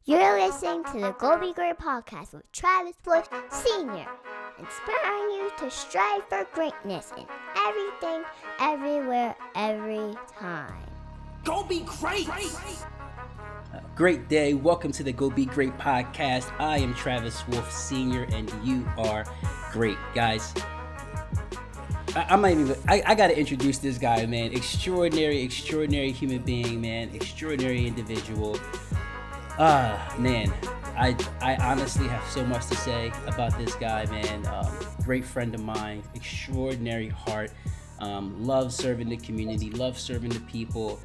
You're listening to the Go Be Great podcast with Travis Wolfe Sr., inspiring you to strive for greatness in everything, everywhere, every time. Go be great! Great day. Welcome to the Go Be Great podcast. I am Travis Wolfe Sr. and you are great, guys. I gotta introduce this guy, man. Extraordinary human being, man. Extraordinary individual. Man, I honestly have so much to say about this guy, man. Great friend of mine, extraordinary heart. Love serving the community, love serving the people.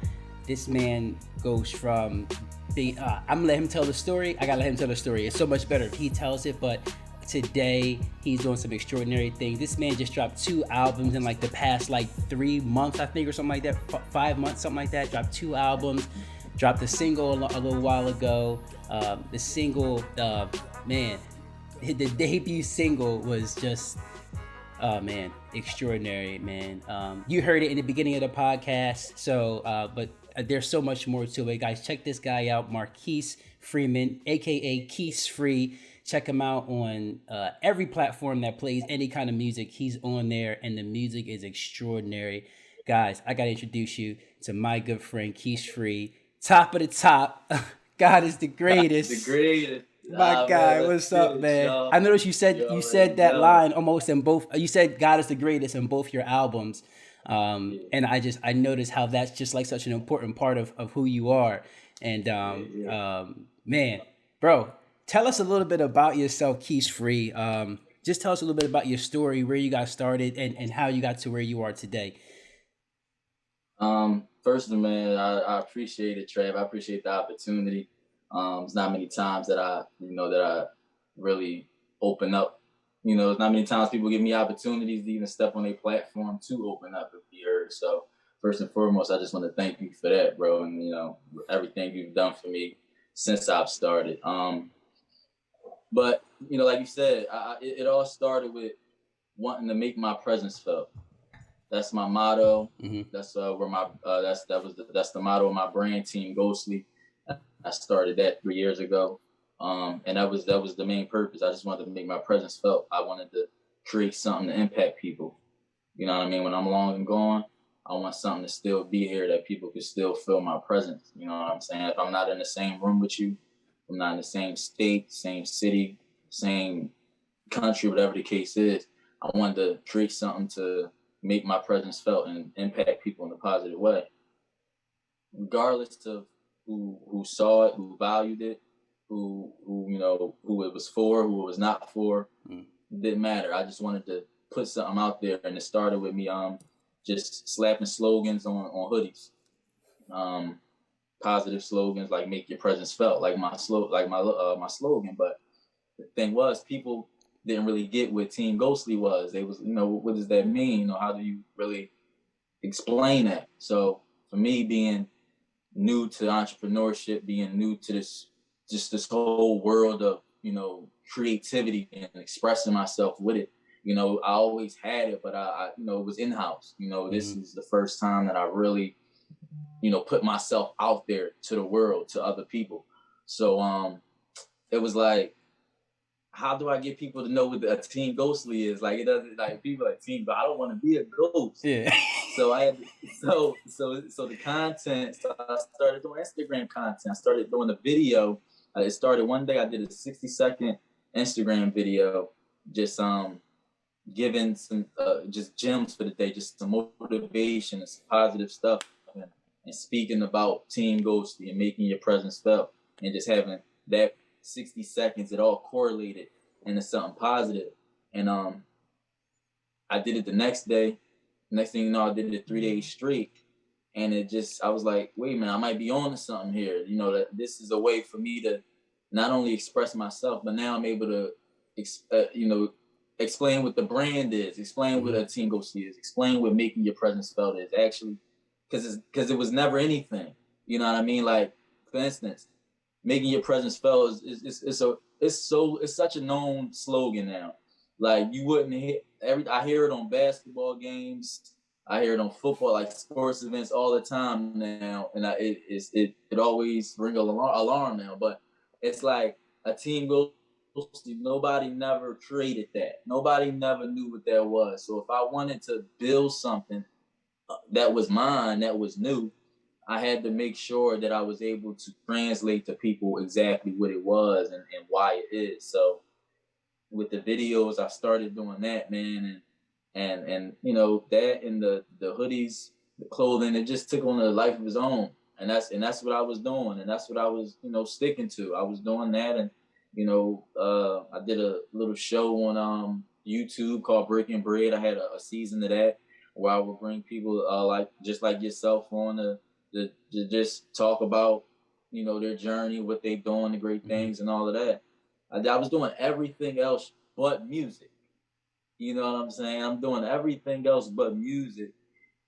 This man goes from being, I'm gonna let him tell the story. I gotta let him tell the story. It's so much better if he tells it, but today he's doing some extraordinary things. This man just dropped 2 albums in like the past 3 months, I think, or something like that. 5 months, something like that. Dropped 2 albums. Dropped a single a little while ago. The single, man, the debut single was just, man, extraordinary, man. You heard it in the beginning of the podcast, so, but there's so much more to it, guys. Check this guy out, Quise Freeman, aka Quise Free. Check him out on every platform that plays any kind of music. He's on there, and the music is extraordinary. Guys, I gotta introduce you to my good friend Quise Free. Top of the top. God is the greatest. The greatest. My guy, man, what's up, man? Y'all. I noticed you said that know. line almost in both. You said God is the greatest in both your albums. And I noticed how that's just like such an important part of who you are. And man, bro, tell us a little bit about yourself, Quise Free. Just tell us a little bit about your story, where you got started, and how you got to where you are today. First, man, I appreciate it, Trav. I appreciate the opportunity. It's not many times that I really open up. It's not many times people give me opportunities to even step on a platform to open up and be heard. So first and foremost, I just want to thank you for that, bro. And, everything you've done for me since I've started. But, like you said, it all started with wanting to make my presence felt. That's my motto. Mm-hmm. That's where my that's the motto of my brand, Team Ghostly. I started that 3 years ago, and that was the main purpose. I just wanted to make my presence felt. I wanted to create something to impact people. You know what I mean? When I'm long and gone, I want something to still be here that people can still feel my presence. You know what I'm saying? If I'm not in the same room with you, if I'm not in the same state, same city, same country, whatever the case is, I wanted to create something to make my presence felt and impact people in a positive way. Regardless of who saw it, who valued it, who it was for, who it was not for, it didn't matter. I just wanted to put something out there, and it started with me just slapping slogans on hoodies. Positive slogans like "Make your presence felt," like my slogan. But the thing was, people didn't really get what Team Ghostly was. They was, what does that mean? How do you really explain that? So for me, being new to entrepreneurship, being new to this whole world of, creativity and expressing myself with it, I always had it, but I it was in-house. This is the first time that I really, put myself out there to the world, to other people. So it was like, how do I get people to know what a Team Ghostly is? Like, it doesn't, like, people like Team, but I don't want to be a ghost. Yeah. So I had, so the content. So I started doing Instagram content. I started doing a video. It started one day. I did a 60-second Instagram video, just giving some just gems for the day, just some motivation and some positive stuff, and speaking about Team Ghostly and making your presence felt, and just having that 60 seconds, it all correlated into something positive. And I did it the next day. Next thing you know, I did it 3 days straight. And I was like, wait, man, I might be on to something here. That this is a way for me to not only express myself, but now I'm able to, explain what the brand is, explain what a Team Ghostly is, explain what making your presence felt is. Actually, because it was never anything. You know what I mean? Like, for instance, making your presence felt it's such a known slogan now. Like, you wouldn't hear I hear it on basketball games, I hear it on football, like sports events all the time now, and it always ring an alarm now. But it's like a team goes, nobody never created that. Nobody never knew what that was. So if I wanted to build something that was mine, that was new, I had to make sure that I was able to translate to people exactly what it was and why it is. So with the videos, I started doing that, man, and you know, that and the hoodies, the clothing, it just took on a life of its own. And that's what I was doing, and that's what I was, you know, sticking to. I was doing that, and you know, I did a little show on YouTube called Breaking Bread. I had a season of that where I would bring people like just like yourself on to just talk about, you know, their journey, what they've done, the great things, and all of that. I was doing everything else but music. You know what I'm saying? I'm doing everything else but music.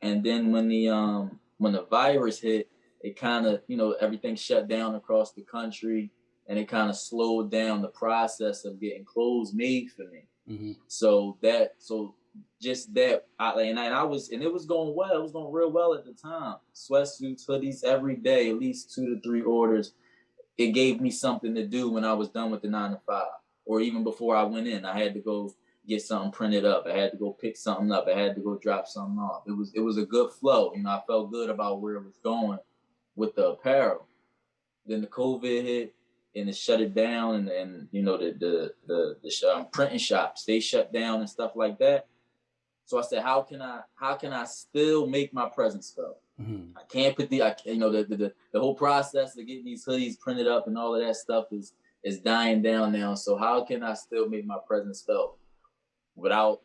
And then when the virus hit, it kind of, you know, everything shut down across the country, and it kind of slowed down the process of getting clothes made for me. Mm-hmm. So just that, and I was, and it was going well. It was going real well at the time. Sweatsuits, hoodies every day, at least 2 to 3 orders. It gave me something to do when I was done with the 9 to 5, or even before I went in. I had to go get something printed up. I had to go pick something up. I had to go drop something off. It was a good flow. You know, I felt good about where it was going with the apparel. Then the COVID hit, and it shut it down, and you know, the printing shops, they shut down and stuff like that. So I said, how can I still make my presence felt? Mm-hmm. I can't put you know, the whole process of getting these hoodies printed up and all of that stuff is dying down now. So how can I still make my presence felt without,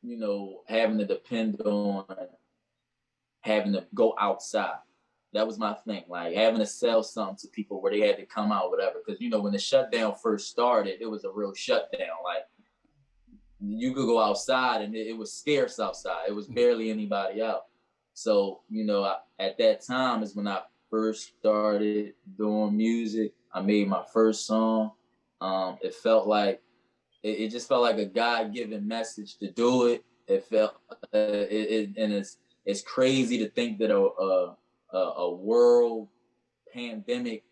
you know, having to depend on having to go outside? That was my thing, like having to sell something to people where they had to come out, whatever. Because, you know, when the shutdown first started, it was a real shutdown. Like, you could go outside and it was scarce outside. It was barely anybody out. So, you know, at that time is when I first started doing music. I made my first song. It felt like, it just felt like a God-given message to do it. It felt, and it's crazy to think that a world pandemic,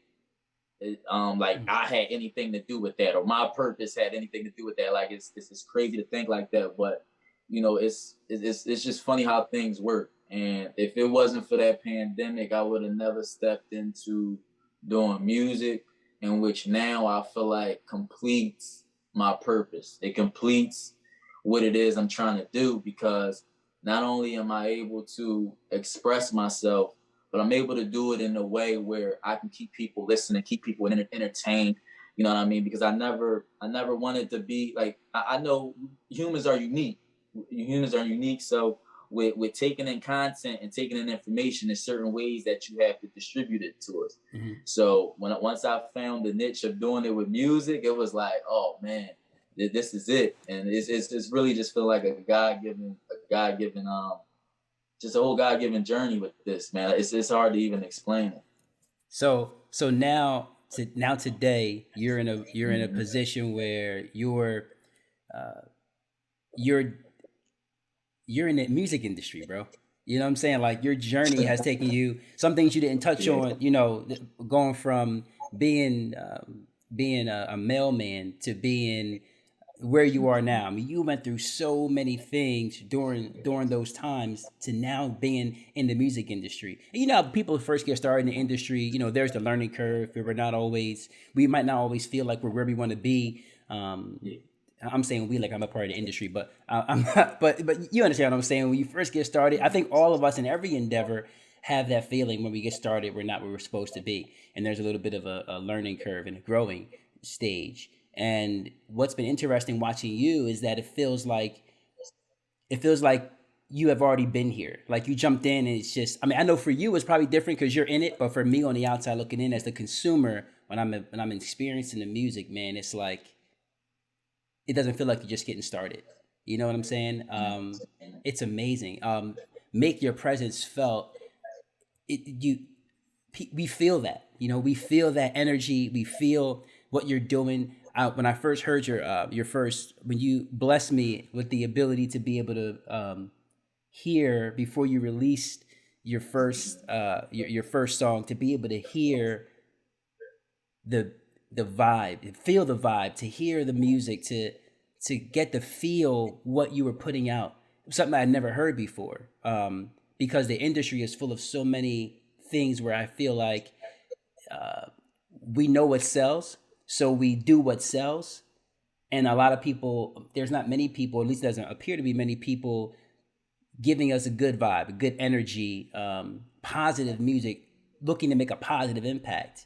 like I had anything to do with that, or my purpose had anything to do with that. Like it's crazy to think like that, but you know, it's just funny how things work. And if it wasn't for that pandemic, I would have never stepped into doing music, in which now I feel like completes my purpose. It completes what it is I'm trying to do, because not only am I able to express myself, but I'm able to do it in a way where I can keep people listening, keep people entertained. You know what I mean? Because I never wanted to be like, I know humans are unique. Humans are unique. So with taking in content and taking in information, there's certain ways that you have to distribute it to us. Mm-hmm. So once I found the niche of doing it with music, it was like, oh man, this is it. And it's really just feel like a God-given just a whole God-given journey with this, man. It's hard to even explain it. So now today you're in a position where you're in the music industry, bro. You know what I'm saying? Like your journey has taken you some things you didn't touch on. You know, going from being a mailman to being where you are now. I mean, you went through so many things during those times to now being in the music industry. And you know, people first get started in the industry, you know, there's the learning curve. We might not always feel like we're where we want to be. I'm saying we, like I'm a part of the industry, but I'm not, but you understand what I'm saying? When you first get started, I think all of us in every endeavor have that feeling when we get started, we're not where we're supposed to be. And there's a little bit of a learning curve and a growing stage. And what's been interesting watching you is that it feels like you have already been here. Like you jumped in, and it's just, I mean, I know for you it's probably different because you're in it, but for me on the outside looking in as the consumer, when I'm experiencing the music, man, it's like it doesn't feel like you're just getting started. You know what I'm saying? It's amazing. Make your presence felt. We feel that. You know, we feel that energy. We feel what you're doing. When I first heard when you blessed me with the ability to be able to hear before you released your first song, to be able to hear the vibe, feel the vibe, to hear the music, to get to feel what you were putting out. Something I had never heard before. Because the industry is full of so many things where I feel like we know what sells, so we do what sells. And a lot of people, there's not many people, at least it doesn't appear to be many people giving us a good vibe, a good energy, positive music, looking to make a positive impact.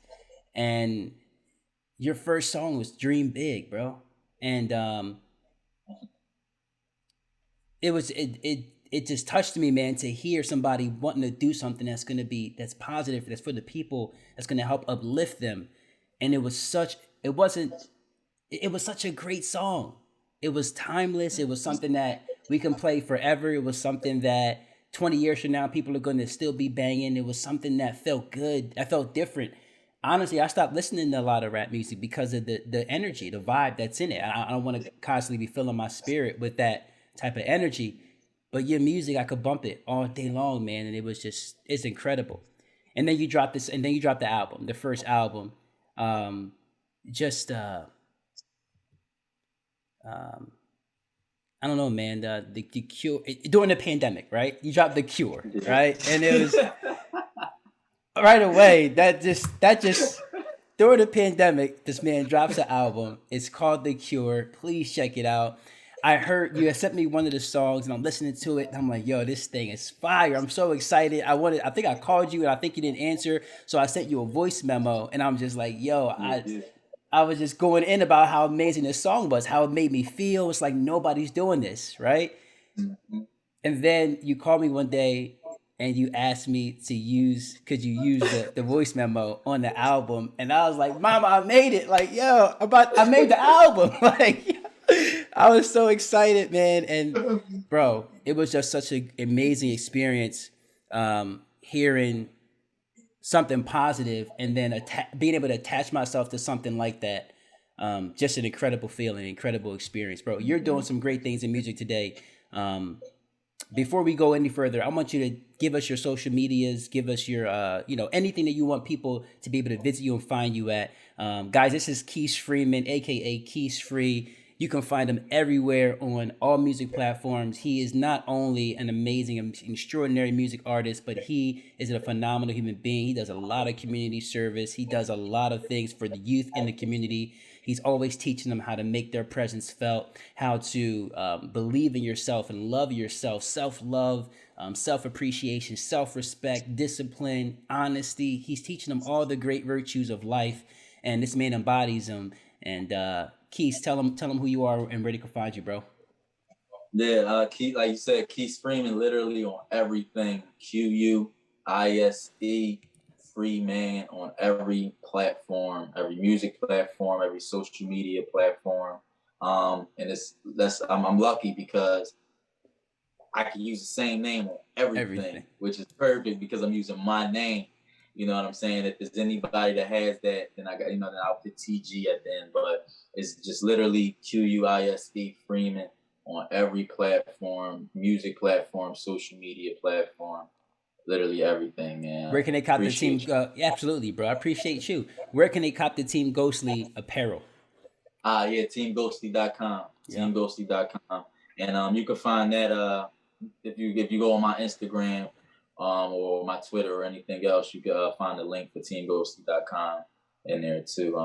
And your first song was Dream Big, bro. And it just touched me, man, to hear somebody wanting to do something that's positive, that's for the people, that's gonna help uplift them. And it was such a great song. It was timeless. It was something that we can play forever. It was something that 20 years from now, people are going to still be banging. It was something that felt good. I felt different. Honestly, I stopped listening to a lot of rap music because of the energy, the vibe that's in it. I don't want to constantly be filling my spirit with that type of energy. But your music, I could bump it all day long, man. And it's incredible. And then you dropped the album, the first album. I don't know, man. The Cure during the pandemic, right? You dropped The Cure, right? And it was right away. That just during the pandemic, this man drops an album. It's called The Cure. Please check it out. I heard you had sent me one of the songs, and I'm listening to it. And I'm like, yo, this thing is fire. I'm so excited. I think I called you, and I think you didn't answer. So I sent you a voice memo, and I'm just like, yo, I was just going in about how amazing this song was, how it made me feel. It's like nobody's doing this, right? Mm-hmm. And then you called me one day and you asked me could you use the voice memo on the album? And I was like, Mama, I made it. Like, yo, I made the album. Like, I was so excited, man. And bro, it was just such an amazing experience hearing something positive and then being able to attach myself to something like that. Just an incredible feeling, incredible experience, bro. You're doing some great things in music today. Before we go any further, I want you to give us your social medias, give us your, anything that you want people to be able to visit you and find you at. Guys, this is Quise Freeman, aka Quise Free. You can find him everywhere on all music platforms. He is not only an amazing, extraordinary music artist, but he is a phenomenal human being. He does a lot of community service. He does a lot of things for the youth in the community. He's always teaching them how to make their presence felt, how to believe in yourself and love yourself, self-love, self-appreciation, self-respect, discipline, honesty. He's teaching them all the great virtues of life, and this man embodies them. And Quise, tell them who you are and where they can find you, bro. Yeah, Quise, like you said, Quise Freeman, literally on everything. Quise Freeman on every platform, every music platform, every social media platform. And I'm lucky because I can use the same name on everything, which is perfect because I'm using my name. You know what I'm saying? If there's anybody that has that, then I got, then I'll put TG at the end. But it's just literally Quise Freeman on every platform, music platform, social media platform, literally everything, man. Where can they cop the team? Absolutely, bro. I appreciate you. Where can they cop the Team Ghostly apparel? Yeah, teamghostly.com. Yeah. Teamghostly.com. And you can find that if you go on my Instagram. Or my Twitter or anything else, you can find the link for teamghostly.com in there too.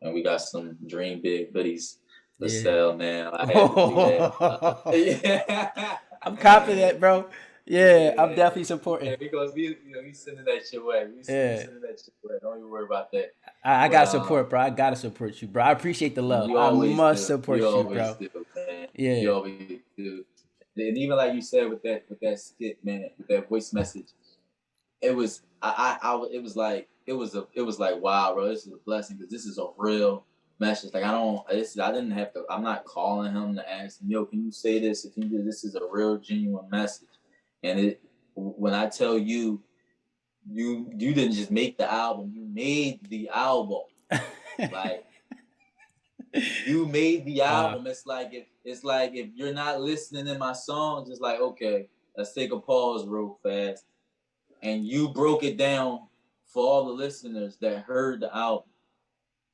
And we got some Dream Big hoodies for sale, man. I had to do that. I'm confident, bro. Yeah, I'm definitely supporting. Yeah, because we sending that shit away. We sending that shit away. Don't even worry about that. I gotta support, bro. I gotta support you, bro. I appreciate the love. I must support you, bro. Yeah, you always do. And even like you said with that skit, man, with that voice message, it was it was like wow, bro, this is a blessing because this is a real message. Like I'm not calling him to ask him, yo, can you say this? If you do, this is a real genuine message. And when I tell you, you didn't just make the album, you made the album. Like you made the album. It's like if you're not listening to my songs, it's like, okay, let's take a pause real fast. And you broke it down for all the listeners that heard the album.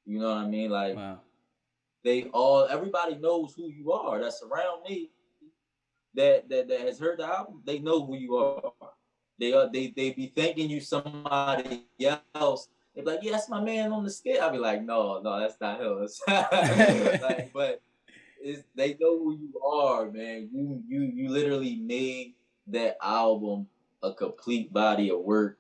You know what I mean? Like Wow. everybody knows who you are. That's around me. That has heard the album. They know who you are. They be thinking you somebody else. They be like, yeah, that's my man on the skit. I'll be like, no, that's not him. Like, but they know who you are, man. You literally made that album a complete body of work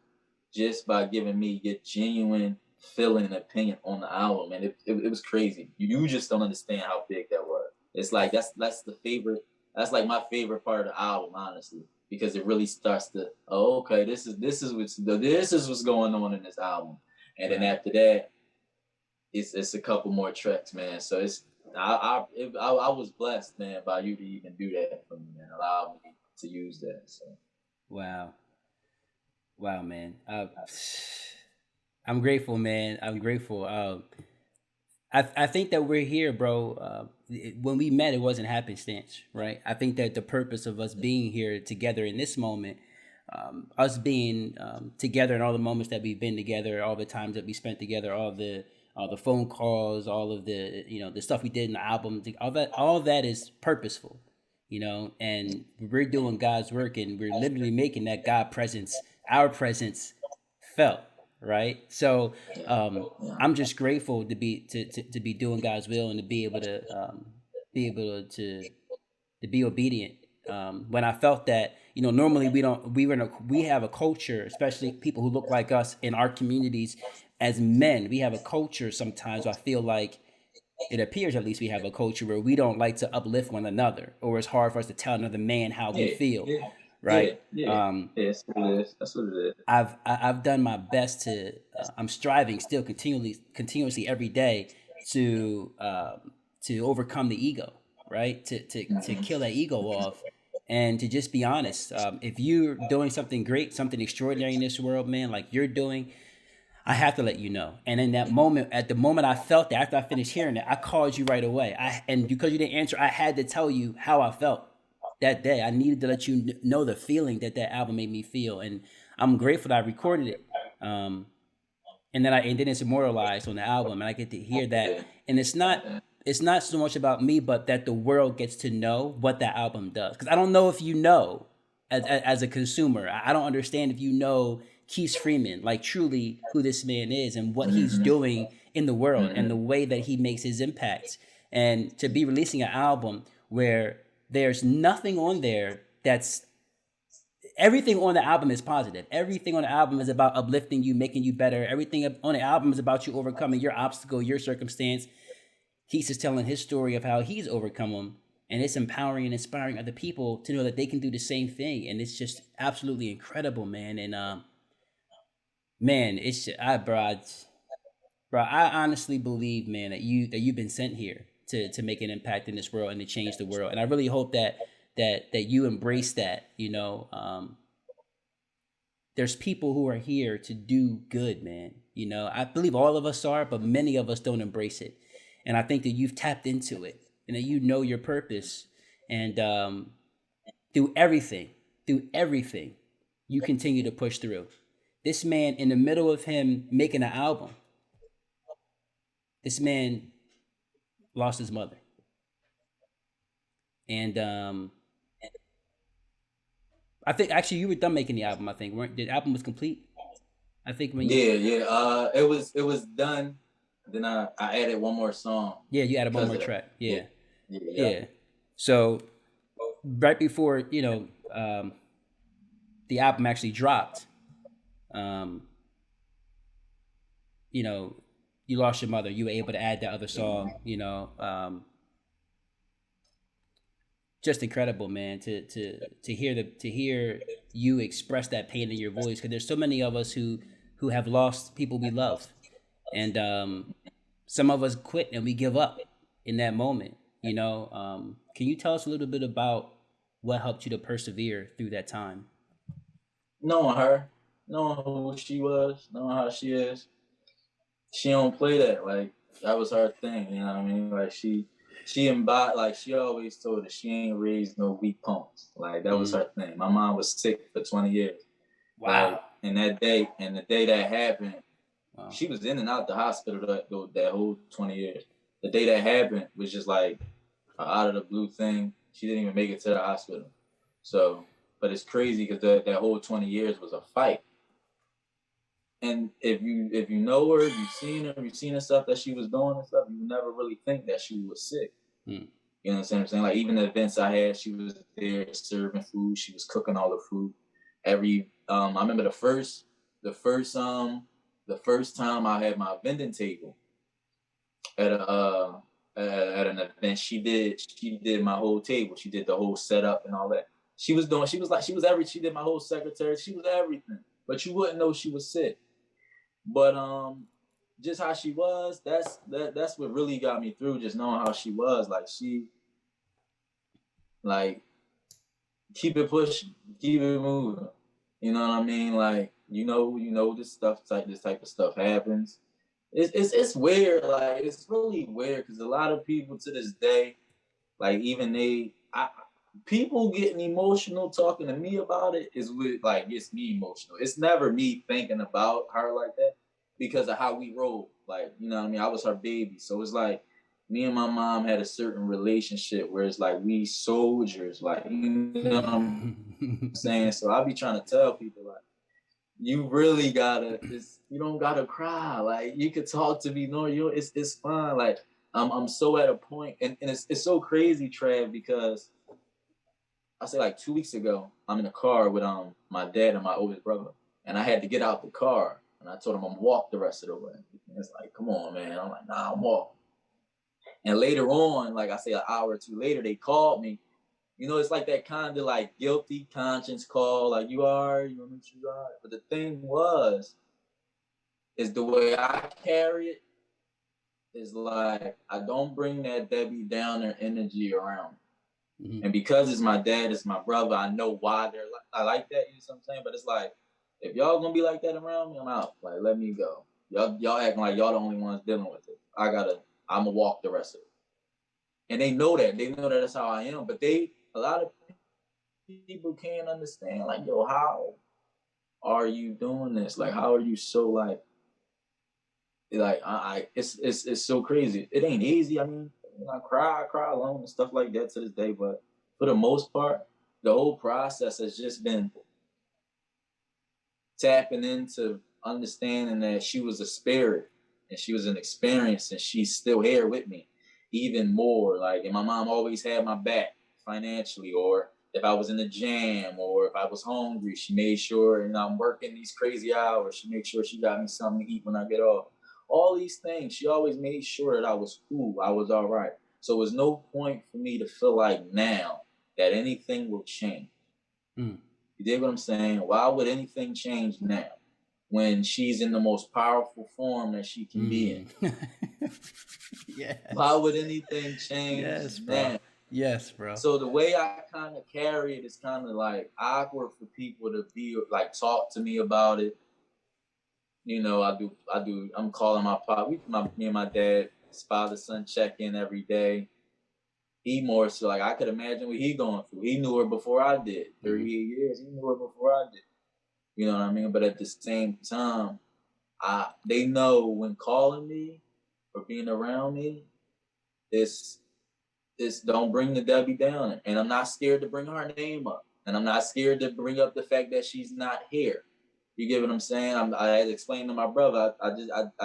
just by giving me your genuine feeling and opinion on the album, and it was crazy. You just don't understand how big that was. It's like that's the favorite. That's like my favorite part of the album, honestly, because it really starts to, oh, okay, this is what's going on in this album, and then after that, it's a couple more tracks, man. So I was blessed, man, by you to even do that for me, man. Allow me to use that. So Wow. Wow, man. I'm grateful, man. I'm grateful. I think that we're here, bro. When we met, it wasn't happenstance, right? I think that the purpose of us being here together in this moment, us being together in all the moments that we've been together, all the times that we spent together, all the phone calls, all of the the stuff we did in the album, all that is purposeful, and we're doing God's work, and we're literally making that our presence felt, right? So I'm just grateful to be doing God's will and to be able to be obedient. When I felt that, normally we have a culture, especially people who look like us in our communities as men, we have a culture sometimes. I feel like it appears, at least, we have a culture where we don't like to uplift one another, or it's hard for us to tell another man how we feel, right? That's what it is. That's what it is. I've done my best to. I'm striving still continuously every day to overcome the ego, right? To kill that ego off, and to just be honest. If you're doing something great, something extraordinary in this world, man, like you're doing, I have to let you know. And in that moment, at the moment I felt that, after I finished hearing it, I called you right away. And because you didn't answer, I had to tell you how I felt that day. I needed to let you know the feeling that album made me feel, and I'm grateful that I recorded it. And then it's immortalized on the album, and I get to hear that. And it's not so much about me, but that the world gets to know what that album does. Because I don't know if you know, as a consumer, I don't understand if you know Quise Freeman, like truly who this man is and what he's doing in the world and the way that he makes his impact. And to be releasing an album where there's nothing on there everything on the album is positive. Everything on the album is about uplifting you, making you better. Everything on the album is about you overcoming your obstacle, your circumstance. He's just telling his story of how he's overcome them. And it's empowering and inspiring other people to know that they can do the same thing. And it's just absolutely incredible, man. And man, I honestly believe, man, that you've been sent here to make an impact in this world and to change the world. And I really hope that you embrace that. There's people who are here to do good, man. I believe all of us are, but many of us don't embrace it. And I think that you've tapped into it, and that you know your purpose, and through everything, you continue to push through. This man, in the middle of him making an album, this man lost his mother. And I think actually you were done making the album. I think the album was complete. I think when it was done. Then I added one more song. Yeah, you added one more track. Yeah. So right before the album actually dropped, you lost your mother. You were able to add that other song. Just incredible, man, to hear you express that pain in your voice, because there's so many of us who have lost people we love, and some of us quit and we give up in that moment. Can you tell us a little bit about what helped you to persevere through that time? Knowing her, knowing who she was, knowing how she is. She don't play that. Like, that was her thing. You know what I mean? Like, she embodied, like, she always told us she ain't raised no weak punks. Like, that was her thing. My mom was sick for 20 years. Wow. Like, and the day that happened, Wow. She was in and out the hospital that whole 20 years. The day that happened was just like an out of the blue thing. She didn't even make it to the hospital. So, but it's crazy because that whole 20 years was a fight. And if you know her, you've seen the stuff that she was doing and stuff, you never really think that she was sick. You know what I'm saying? Like even the events I had, she was there serving food. She was cooking all the food. I remember the first time I had my vending table at an event, she did my whole table. She did the whole setup and all that. She did my whole secretary. She was everything, but you wouldn't know she was sick. But just how she was, that's what really got me through. Just knowing how she was, like she, like keep it pushing, keep it moving. You know what I mean? Like you know this type of stuff happens. It's weird. Like it's really weird because a lot of people to this day, like even people getting emotional talking to me about it is with like gets me emotional. It's never me thinking about her like that because of how we roll. Like, you know what I mean? I was her baby. So it's like me and my mom had a certain relationship where it's like we soldiers, like, you know what I'm saying? So I be trying to tell people like, you really gotta, you don't gotta cry. Like you could talk to me, no, it's fine. Like I'm so at a point and it's so crazy, Trav, because I say like 2 weeks ago, I'm in a car with my dad and my oldest brother, and I had to get out the car, and I told him I'm gonna walk the rest of the way. And it's like, come on, man. I'm like, nah, I'm walking. And later on, like I say, an hour or two later, they called me. You know, it's like that kind of like guilty conscience call, like you want to make sure you are. But the thing is the way I carry it is like I don't bring that Debbie Downer energy around. Mm-hmm. And because it's my dad, it's my brother, I know why I like that, you know what I'm saying? But it's like, if y'all gonna be like that around me, I'm out. Like, let me go. Y'all acting like y'all the only ones dealing with it. I'm gonna walk the rest of it. And they know that. They know that that's how I am. But a lot of people can't understand, like, yo, how are you doing this? Like, how are you so like it's so crazy. It ain't easy. I mean, I cry alone and stuff like that to this day. But for the most part, the whole process has just been tapping into understanding that she was a spirit and she was an experience and she's still here with me even more. Like, and my mom always had my back financially, or if I was in the jam or if I was hungry, she made sure, and I'm working these crazy hours, she made sure she got me something to eat when I get off. All these things, she always made sure that I was cool, I was all right. So it was no point for me to feel like now that anything will change. You dig what I'm saying? Why would anything change now when she's in the most powerful form that she can be in? Yes. Why would anything change now? Yes, bro. So the way I kind of carry it is kind of like awkward for people to be like talk to me about it. You know, I'm calling my pop. Me and my dad, father son check in every day. He more so like I could imagine what he going through. He knew her before I did. 38 years, he knew her before I did. You know what I mean? But at the same time, they know when calling me or being around me, this don't bring the Debbie down. And I'm not scared to bring her name up. And I'm not scared to bring up the fact that she's not here. You get what I'm saying? I had explained to my brother. I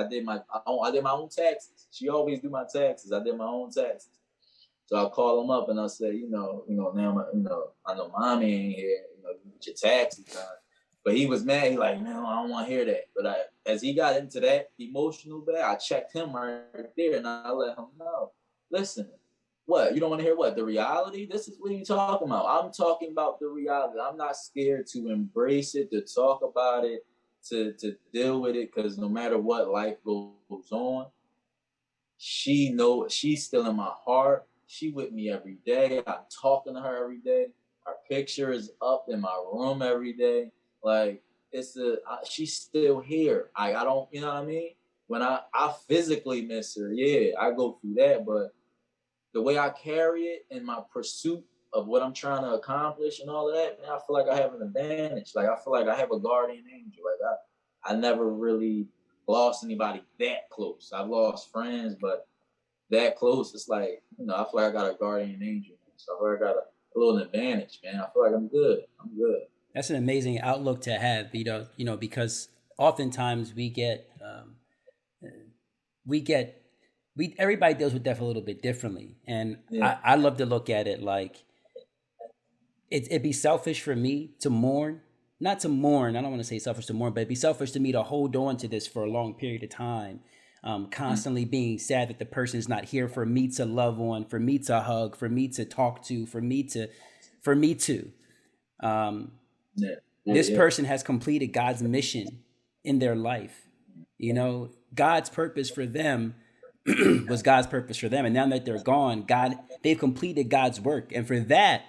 did my own taxes. She always do my taxes. I did my own taxes. So I call him up and I say, now I know mommy ain't here. You get your taxes done. But he was mad. He like, no, I don't want to hear that. But as he got into that emotional bag, I checked him right there and I let him know. Listen, what? You don't want to hear what? The reality? This is what you talking about. I'm talking about the reality. I'm not scared to embrace it, to talk about it, to deal with it, because no matter what life goes on, she's still in my heart. She with me every day. I'm talking to her every day. Her picture is up in my room every day. Like, she's still here. I don't, you know what I mean? When I physically miss her, yeah, I go through that, but the way I carry it in my pursuit of what I'm trying to accomplish and all of that, man, I feel like I have an advantage. Like, I feel like I have a guardian angel. Like, I never really lost anybody that close. I've lost friends, but that close, it's like, you know, I feel like I got a guardian angel. So I feel like I got a little advantage, man. I feel like I'm good. I'm good. That's an amazing outlook to have, because oftentimes we get, everybody deals with death a little bit differently. And Yeah. I love to look at it like it'd be selfish for me to mourn, not to mourn. I don't want to say selfish to mourn, but it'd be selfish to me to hold on to this for a long period of time. Constantly being sad that the person is not here for me to love on, for me to hug, for me to talk to, for me to. This person has completed God's mission in their life. You know, God's purpose for them was God's purpose for them. And now that they're gone, they've completed God's work. And for that,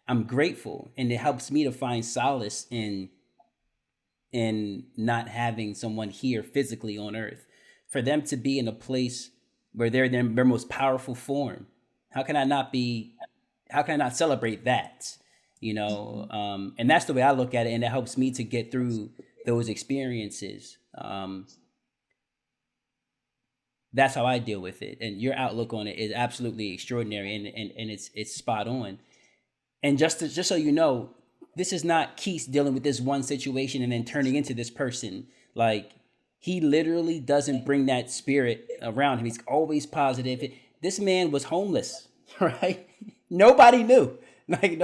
I'm grateful. And it helps me to find solace in not having someone here physically on earth. For them to be in a place where they're in their most powerful form. How can I not celebrate that? You know, and that's the way I look at it, and it helps me to get through those experiences. That's how I deal with it, and your outlook on it is absolutely extraordinary, and it's spot on. And just so you know, this is not Quise dealing with this one situation and then turning into this person. Like, he literally doesn't bring that spirit around him. He's always positive. This man was homeless, right? Nobody knew. Like,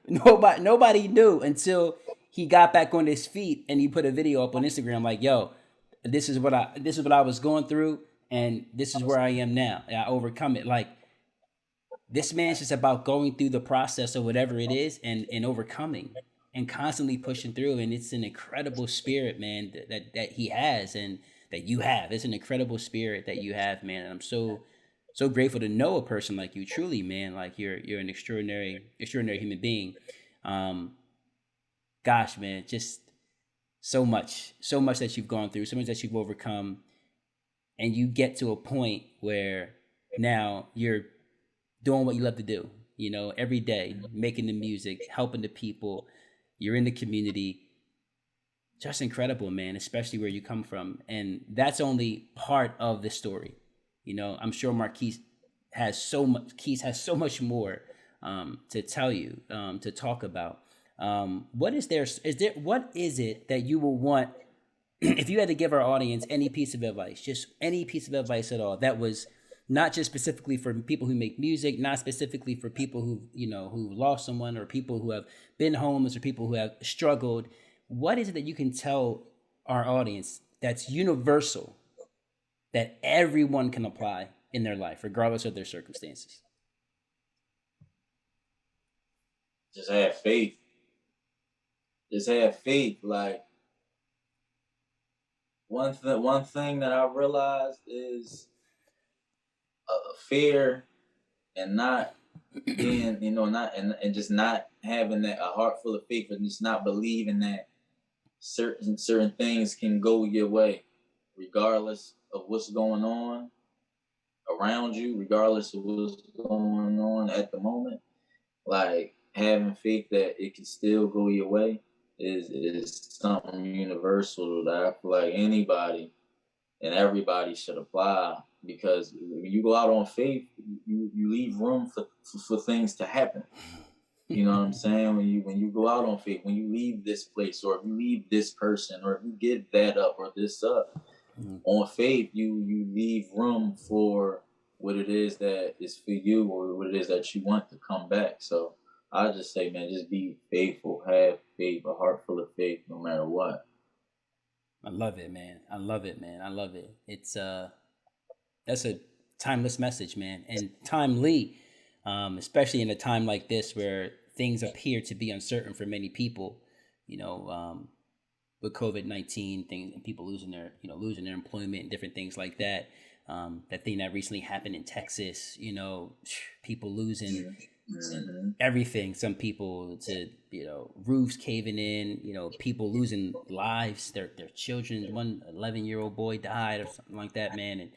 nobody knew until he got back on his feet and he put a video up on Instagram like, yo, this is what I was going through, and this is where I am now. I overcome it. Like, this man's just about going through the process of whatever it is and overcoming and constantly pushing through. And it's an incredible spirit, man, that he has and that you have. It's an incredible spirit that you have, man. And I'm so grateful to know a person like you. Truly, man, like you're an extraordinary human being. Gosh, man, just so much that you've gone through, so much that you've overcome, and you get to a point where now you're doing what you love to do, you know, every day, making the music, helping the people. You're in the community. Just incredible, man, especially where you come from. And that's only part of the story. You know, I'm sure Marquise has so much more to tell you, to talk about. What is it that you will want if you had to give our audience any piece of advice, just any piece of advice at all, that was not just specifically for people who make music, not specifically for people who lost someone, or people who have been homeless, or people who have struggled. What is it that you can tell our audience that's universal, that everyone can apply in their life, regardless of their circumstances? Just have faith. Just have faith. Like, one thing that I realized is fear and not being, and just not having that a heart full of faith, and just not believing that certain things can go your way, regardless of what's going on around you, regardless of what's going on at the moment. Like, having faith that it can still go your way is something universal that I feel like anybody and everybody should apply, because when you go out on faith, you leave room for things to happen. You know what I'm saying? When you go out on faith, when you leave this place, or if you leave this person, or if you give that up or this up, on faith, you leave room for what it is that is for you, or what it is that you want to come back. So I just say, man, just be faithful, have faith, a heart full of faith, no matter what. I love it, man. I love it. It's that's a timeless message, man, and timely, especially in a time like this where things appear to be uncertain for many people. You know, with COVID-19 things, and people losing their employment and different things like that. That thing that recently happened in Texas. You know, people losing everything. Some people to roofs caving in. You know, people losing lives. Their children. One 11-year-old boy died or something like that, man. And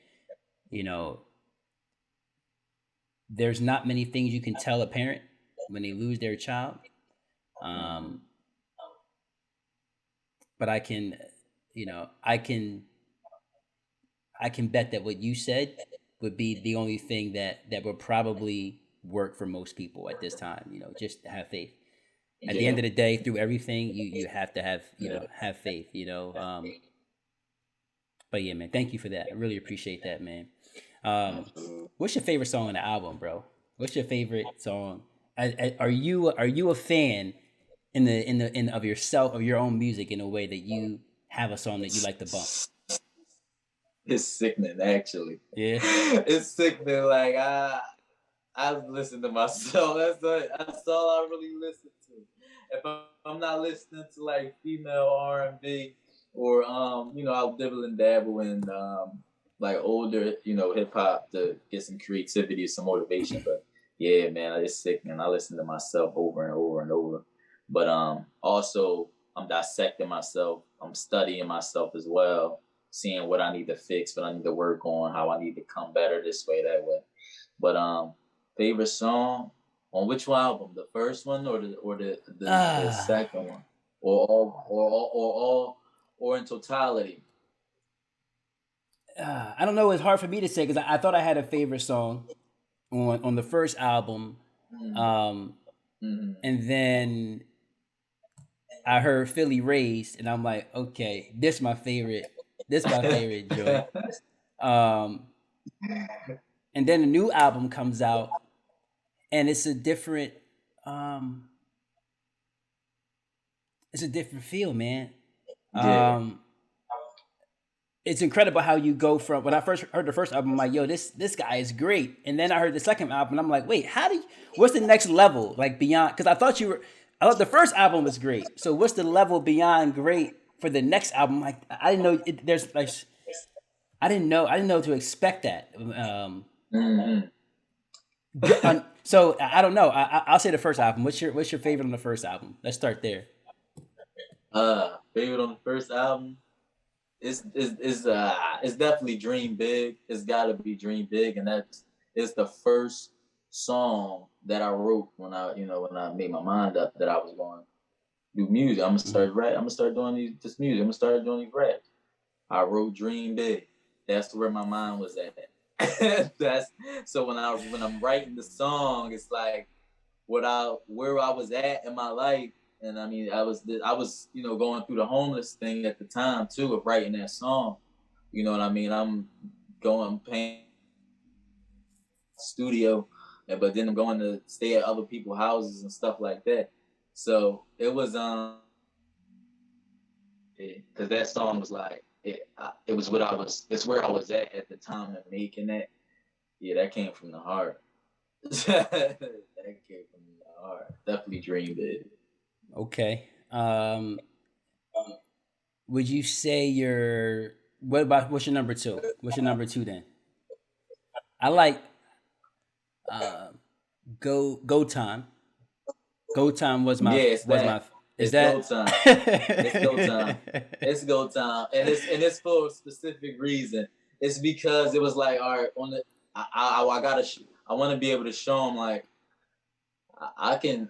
there's not many things you can tell a parent when they lose their child. But I can I can bet that what you said would be the only thing that would probably work for most people at this time. You know, just have faith. At the end of the day, through everything, you have to have have faith. You know. But yeah, man, thank you for that. I really appreciate that, man. What's your favorite song on the album, bro? What's your favorite song? Are you a fan in of yourself, of your own music, in a way that you have a song that you like to bump? It's sickening, actually. Yeah, it's sickening. Like I listen to myself. That's all I really listen to. If I'm not listening to like female R&B or I'll dibble and dabble in like older hip hop to get some creativity, some motivation. But yeah, man, it's sickening. I listen to myself over and over and over. But also I'm dissecting myself. I'm studying myself as well, seeing what I need to fix, what I need to work on, how I need to come better this way, that way. But favorite song on which one album? The first one or the second one, or in totality? I don't know. It's hard for me to say because I thought I had a favorite song on the first album, and then I heard Philly Raised, and I'm like, okay, this my favorite. This my favorite joint. And then the new album comes out, and it's a different feel, man. Yeah. It's incredible how you go from when I first heard the first album, I'm like, yo, this guy is great. And then I heard the second album, and I'm like, wait, what's the next level? Like beyond, because I thought the first album was great. So what's the level beyond great for the next album? Like I didn't know there's like, I didn't know to expect that. So I don't know. I'll say the first album. What's your favorite on the first album? Let's start there. Favorite on the first album? It's definitely Dream Big. It's gotta be Dream Big, and it's the first song that I wrote when I made my mind up that I was going to do music. I'm gonna start rap. I'm gonna start doing this music. I'm gonna start doing these raps. I wrote Dream Big. That's where my mind was at. So when I'm writing the song, it's like where I was at in my life. And I mean, I was going through the homeless thing at the time too of writing that song. You know what I mean? I'm paying studio, but then I'm going to stay at other people's houses and stuff like that. So it was because that song was like it was what it's where I was at the time of making that. Yeah, that came from the heart. That came from the heart. Definitely Dream Big. Okay. Would you say what's your number two? What's your number two then? I like Go Time. Go Time was my It's Go Time. It's Go Time. It's Go Time. And it's for a specific reason. It's because it was like, all right, I want to be able to show them like I can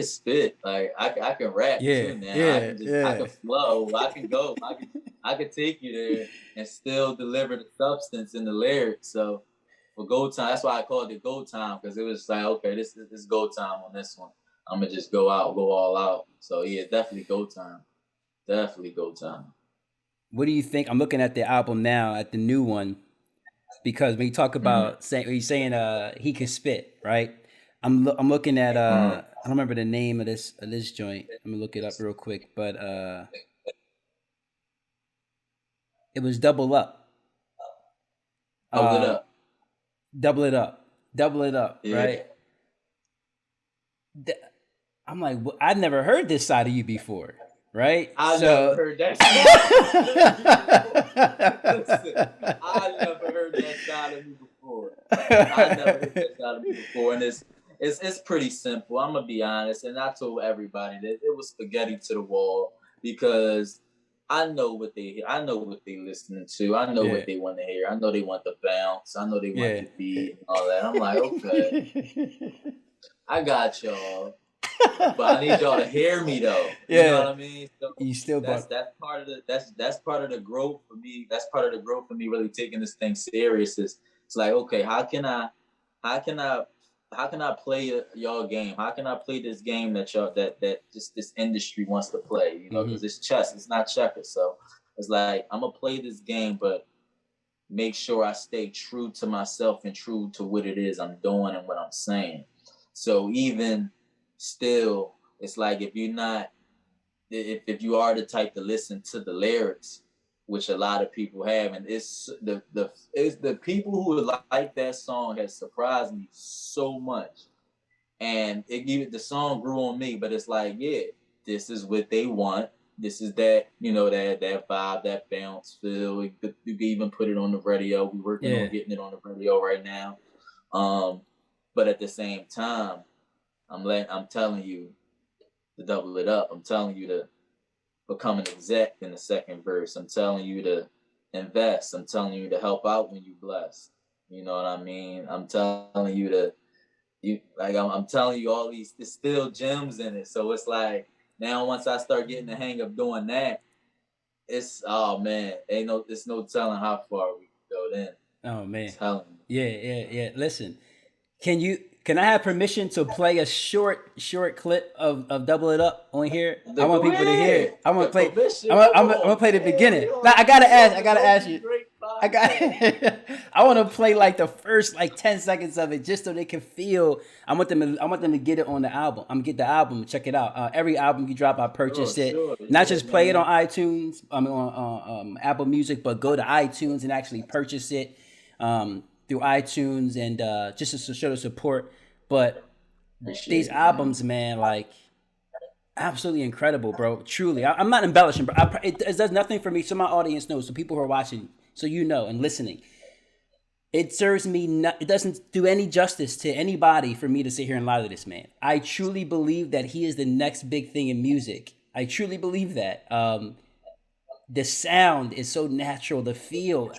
spit, like I can rap too, man. I can flow, I can go, I can take you there and still deliver the substance in the lyrics. So for Go Time, that's why I called it Go Time, because it was like, okay, this is Go Time on this one. I'm gonna just go all out. So yeah, definitely Go Time. Definitely Go Time. What do you think? I'm looking at the album now, at the new one, because when you talk about you're saying he can spit, right? I'm looking at I don't remember the name of this joint. I'm gonna look it up real quick, but it was Double Up. Double it up, yeah. Right? I'm like, I've never heard this side of you before, right? I never heard that side. Listen, I never heard that side of me before. And it's pretty simple. I'm gonna be honest, and I told everybody that it was spaghetti to the wall because I know what they listening to. I know what they want to hear. I know they want the bounce. I know they want the beat and all that. I'm like, okay, I got y'all. But I need y'all to hear me though. Yeah. You know what I mean? So you still that's part of the that's part of the growth for me. That's part of the growth for me really taking this thing serious. It's like, okay, how can I play y'all game? How can I play this game that y'all that just this industry wants to play? You know, because it's chess, it's not checkers. So it's like I'm gonna play this game, but make sure I stay true to myself and true to what it is I'm doing and what I'm saying. So even still, it's like if you're not, if you are the type to listen to the lyrics, which a lot of people have, and it's the people who like that song has surprised me so much, and the song grew on me. But it's like, yeah, this is what they want. This is that, you know, that vibe, that bounce feel. You could even put it on the radio. We're working on getting it on the radio right now. But at the same time, I'm telling you to double it up. I'm telling you to become an exec in the second verse. I'm telling you to invest. I'm telling you to help out when you bless. You know what I mean? I'm telling you to I'm telling you all these. There's still gems in it. So it's like now once I start getting the hang of doing that, it's it's no telling how far we can go then. Oh man. I'm telling you. Yeah. Listen. Can I have permission to play a short clip of Double It Up on here? I want people to hear it. I want to play. I'm gonna play the beginning. Now, I gotta ask you. I want to play like the first 10 seconds of it just so they can feel. I want them to get it on the album. I'm gonna get the album. Check it out. Every album you drop, I purchase it. Not just play it on iTunes. On Apple Music, but go to iTunes and actually purchase it. Through iTunes and just to show the support. But these albums, man, absolutely incredible, bro. Truly, I'm not embellishing, bro. It does nothing for me, so my audience knows, so people who are watching, so you know and listening. It serves me. It doesn't do any justice to anybody for me to sit here and lie to this man. I truly believe that he is the next big thing in music. I truly believe that. The sound is so natural. The feel.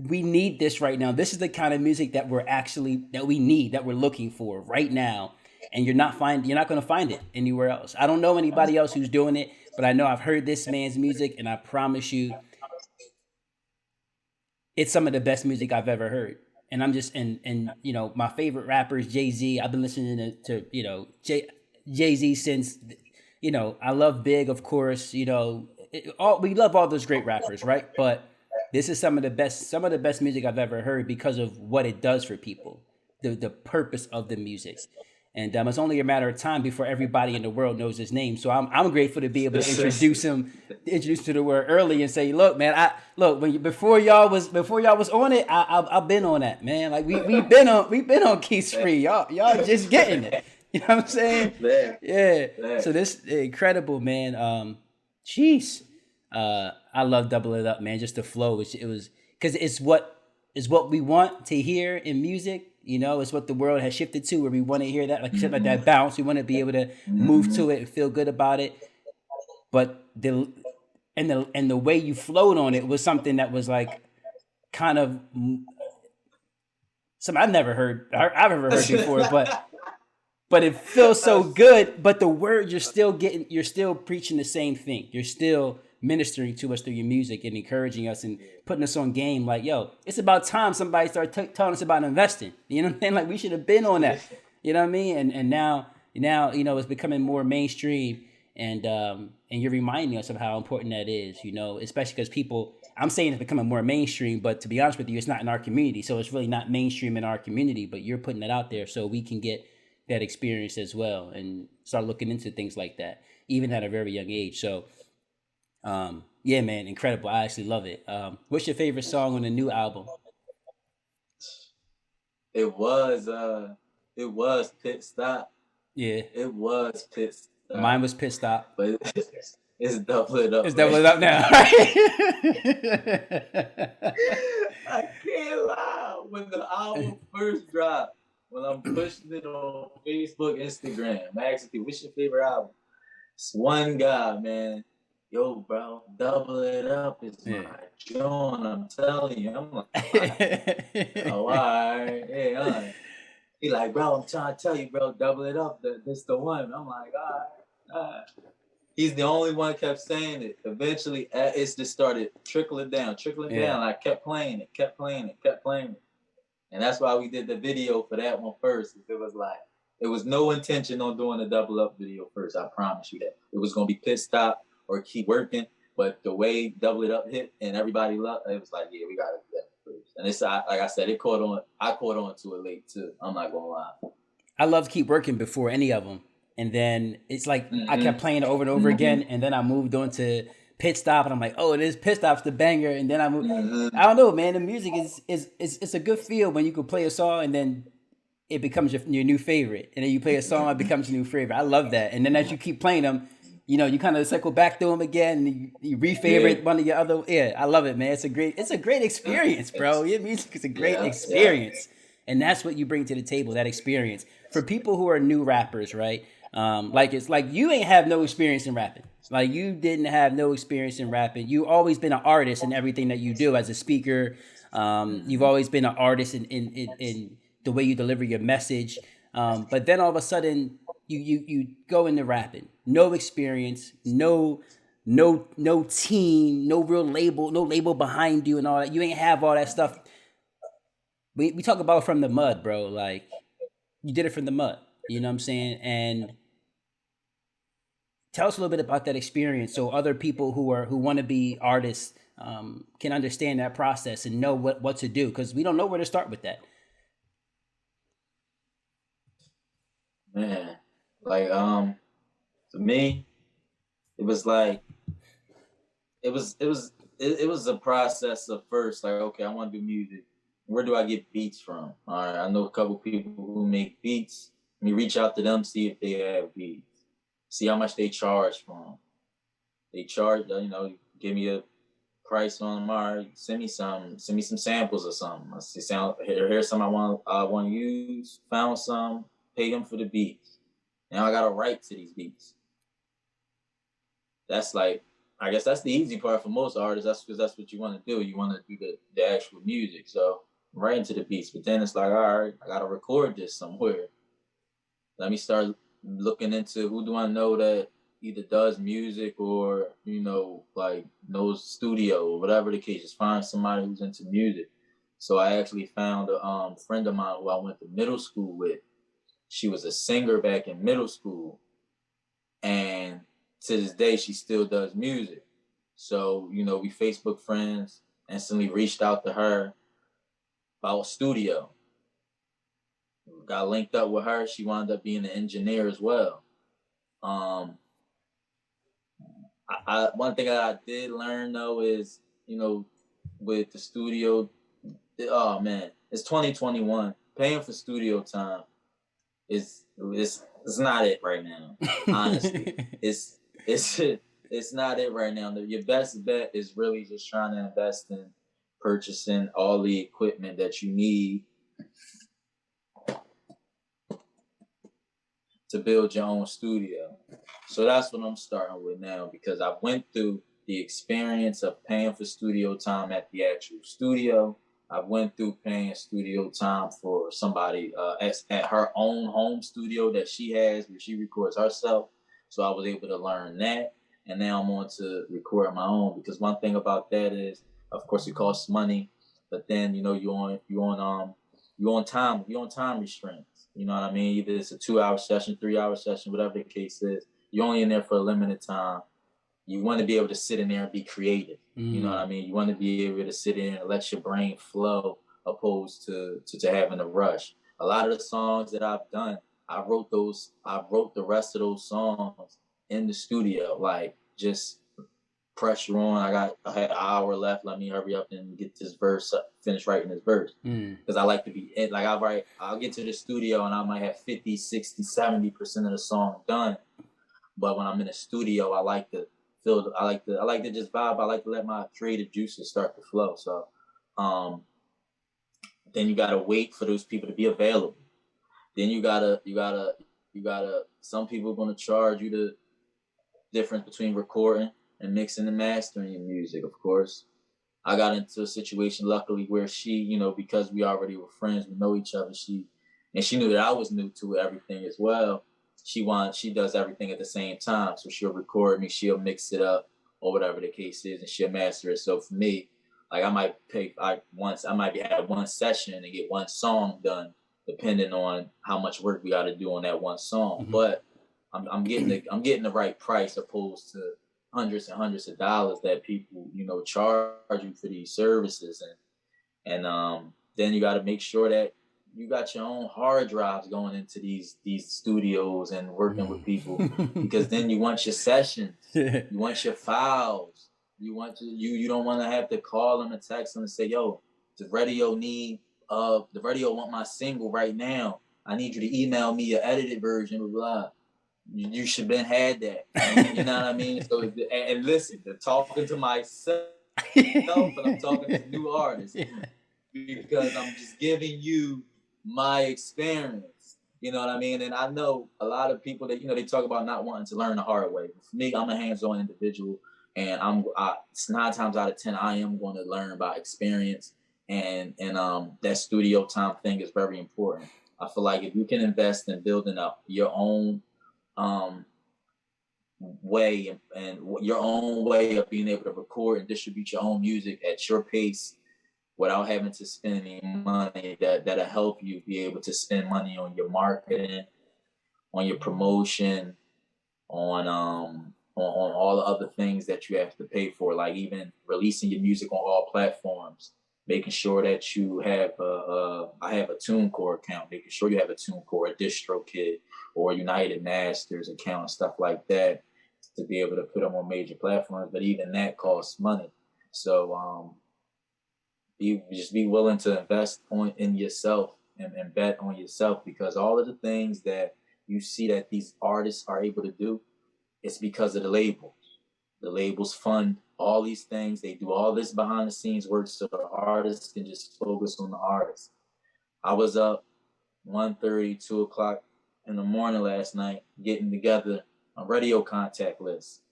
We need this right now. This is the kind of music that we need, that we're looking for right now. And you're not going to find it anywhere else. I don't know anybody else who's doing it, but I know I've heard this man's music, and I promise you, it's some of the best music I've ever heard. And I'm just, and you know, my favorite rapper is Jay-Z. I've been listening to you know, Jay-Z since, you know, I love Big, of course, you know, we love all those great rappers, right? But this is some of the best music I've ever heard because of what it does for people, the purpose of the music. And it's only a matter of time before everybody in the world knows his name. So I'm grateful to be able to introduce to the world early and say, look, man, before y'all was on it, I've been on that, man. Like we've been on Quise Free. Y'all just getting it. You know what I'm saying? Yeah. So this incredible, man. Jeez. I love Double It Up, man. Just the flow. It was because it's what we want to hear in music. You know, it's what the world has shifted to, where we want to hear that, like that bounce. We want to be able to move to it and feel good about it. But the way you flowed on it was something that was like kind of something I've ever heard before, but it feels so good. But the words you're still preaching the same thing. You're still ministering to us through your music and encouraging us and putting us on game. Like, yo, it's about time somebody started telling us about investing. You know what I'm saying? Like, we should have been on that. You know what I mean? And now, you know, it's becoming more mainstream, and you're reminding us of how important that is, you know, especially because I'm saying it's becoming more mainstream, but to be honest with you, it's not in our community. So it's really not mainstream in our community, but you're putting it out there so we can get that experience as well and start looking into things like that, even at a very young age. So, yeah, man, incredible. I actually love it. What's your favorite song on the new album? It was Pit Stop. Yeah. It was Pit Stop. Mine was Pit Stop. But it's Double It Up. It's Double It Up now. I can't lie. When the album first dropped, when I'm pushing it on Facebook, Instagram, I'm asking people, what's your favorite album? It's one guy, man. Yo, bro, Double It Up is my joint. I'm telling you. I'm like, oh, all right. Hey, He like, bro, I'm trying to tell you, bro, double it up. This the one. I'm like, all right. He's the only one kept saying it. Eventually, it's just started trickling down. I kept playing it. And that's why we did the video for that one first. It was like, it was no intention on doing a double up video first. I promise you that. It was going to be Pit Stop or Keep Working. But the way Double It Up hit and everybody loved it, was like, yeah, we got to do that first. And it's, like I said, I caught on to it late too. I'm not going to lie. I loved Keep Working before any of them. And then it's like I kept playing it over and over again. And then I moved on to Pit Stop, and I'm like, oh, it is Pit Stop's the banger. And then I moved. I don't know, man. The music is it's a good feel when you can play a song and then it becomes your new favorite. And then you play a song, it becomes your new favorite. I love that. And then as you keep playing them, you kind of cycle back through them again, and you re-favorite one of your other. Yeah, I love it, man. It's a great experience, bro. Your music is a great experience, and that's what you bring to the table. That experience for people who are new rappers, right? Like it's like you ain't have no experience in rapping. Like you didn't have no experience in rapping. You always been an artist in everything that you do as a speaker. You've always been an artist in the way you deliver your message. But then all of a sudden you go into rapping. No experience, no team, no real label behind you and all that. You ain't have all that stuff. We talk about from the mud, bro. Like you did it from the mud. You know what I'm saying? And tell us a little bit about that experience so other people who want to be artists can understand that process and know what to do, because we don't know where to start with that. Man, like for me, it was like it was a process of first, like, okay, I want to do music. Where do I get beats from? All right, I know a couple people who make beats. Let me reach out to them, see if they have beats, see how much they charge for them. They charge, give me a price on them. All right, send me some samples or something. I see here's some I want to use. Found some, pay them for the beats. Now I got a right to these beats. That's like, I guess that's the easy part for most artists. That's because that's what you want to do. You want to do the actual music. So right into the beats. But then it's like, all right, I got to record this somewhere. Let me start looking into who do I know that either does music or, like knows studio or whatever the case. Just find somebody who's into music. So I actually found a friend of mine who I went to middle school with. She was a singer back in middle school. And to this day, she still does music. So, we Facebook friends, instantly reached out to her about a studio. Got linked up with her. She wound up being an engineer as well. One thing that I did learn though is, with the studio, oh man, it's 2021. Paying for studio time is not it right now. Honestly, it's not it right now. Your best bet is really just trying to invest in purchasing all the equipment that you need to build your own studio. So that's what I'm starting with now, because I went through the experience of paying for studio time at the actual studio. I went through paying studio time for somebody at her own home studio that she has where she records herself. So I was able to learn that. And now I'm on to record my own, because one thing about that is, of course, it costs money, but then, you're on time restraints. You know what I mean? Either it's a 2-hour session, 3-hour session, whatever the case is. You're only in there for a limited time. You want to be able to sit in there and be creative. You know what I mean? You want to be able to sit in and let your brain flow, opposed to having a rush. A lot of the songs that I've done, I wrote the rest of those songs in the studio. Like, just pressure on. I had an hour left. Let me hurry up and get this verse up, finish writing this verse. Because I like to be, like, I'll get to the studio and I might have 50, 60, 70% of the song done. But when I'm in the studio, I like to just vibe. I like to let my creative juices start to flow. So then you gotta wait for those people to be available. Then you gotta some people are gonna charge you the difference between recording and mixing and mastering your music, of course. I got into a situation, luckily, where she, because we already were friends, we know each other, she and she knew that I was new to everything as well. She does everything at the same time. So she'll record me, she'll mix it up, or whatever the case is, and she'll master it. So for me, like I might have one session and get one song done, depending on how much work we got to do on that one song. Mm-hmm. But I'm getting the right price, opposed to hundreds and hundreds of dollars that people, you know, charge you for these services. And then you got to make sure that you got your own hard drives going into these studios and working with people, because then you want your sessions, you want your files, you don't want to have to call them and text them and say, yo, the radio want my single right now. I need you to email me your edited version, blah, blah. You should been had that. You know what I mean? So, and listen, they're talking to myself, but I'm talking to new artists, because I'm just giving you my experience. You know what I mean? And I know a lot of people that, you know, they talk about not wanting to learn the hard way. But for me, I'm a hands-on individual, and it's 9 times out of 10, I am going to learn by experience. And that studio time thing is very important. I feel like if you can invest in building up your own way and your own way of being able to record and distribute your own music at your pace without having to spend any money, that'll help you be able to spend money on your marketing, on your promotion, on all the other things that you have to pay for, like even releasing your music on all platforms, making sure that you have I have a TuneCore account, making sure you have a TuneCore, a DistroKid, or a United Masters account and stuff like that to be able to put them on major platforms. But even that costs money. So you just be willing to invest in yourself and bet on yourself, because all of the things that you see that these artists are able to do, it's because of the labels. The labels fund all these things. They do all this behind the scenes work so the artists can just focus on the artists. I was up 1:30, 2 o'clock in the morning last night getting together a radio contact list.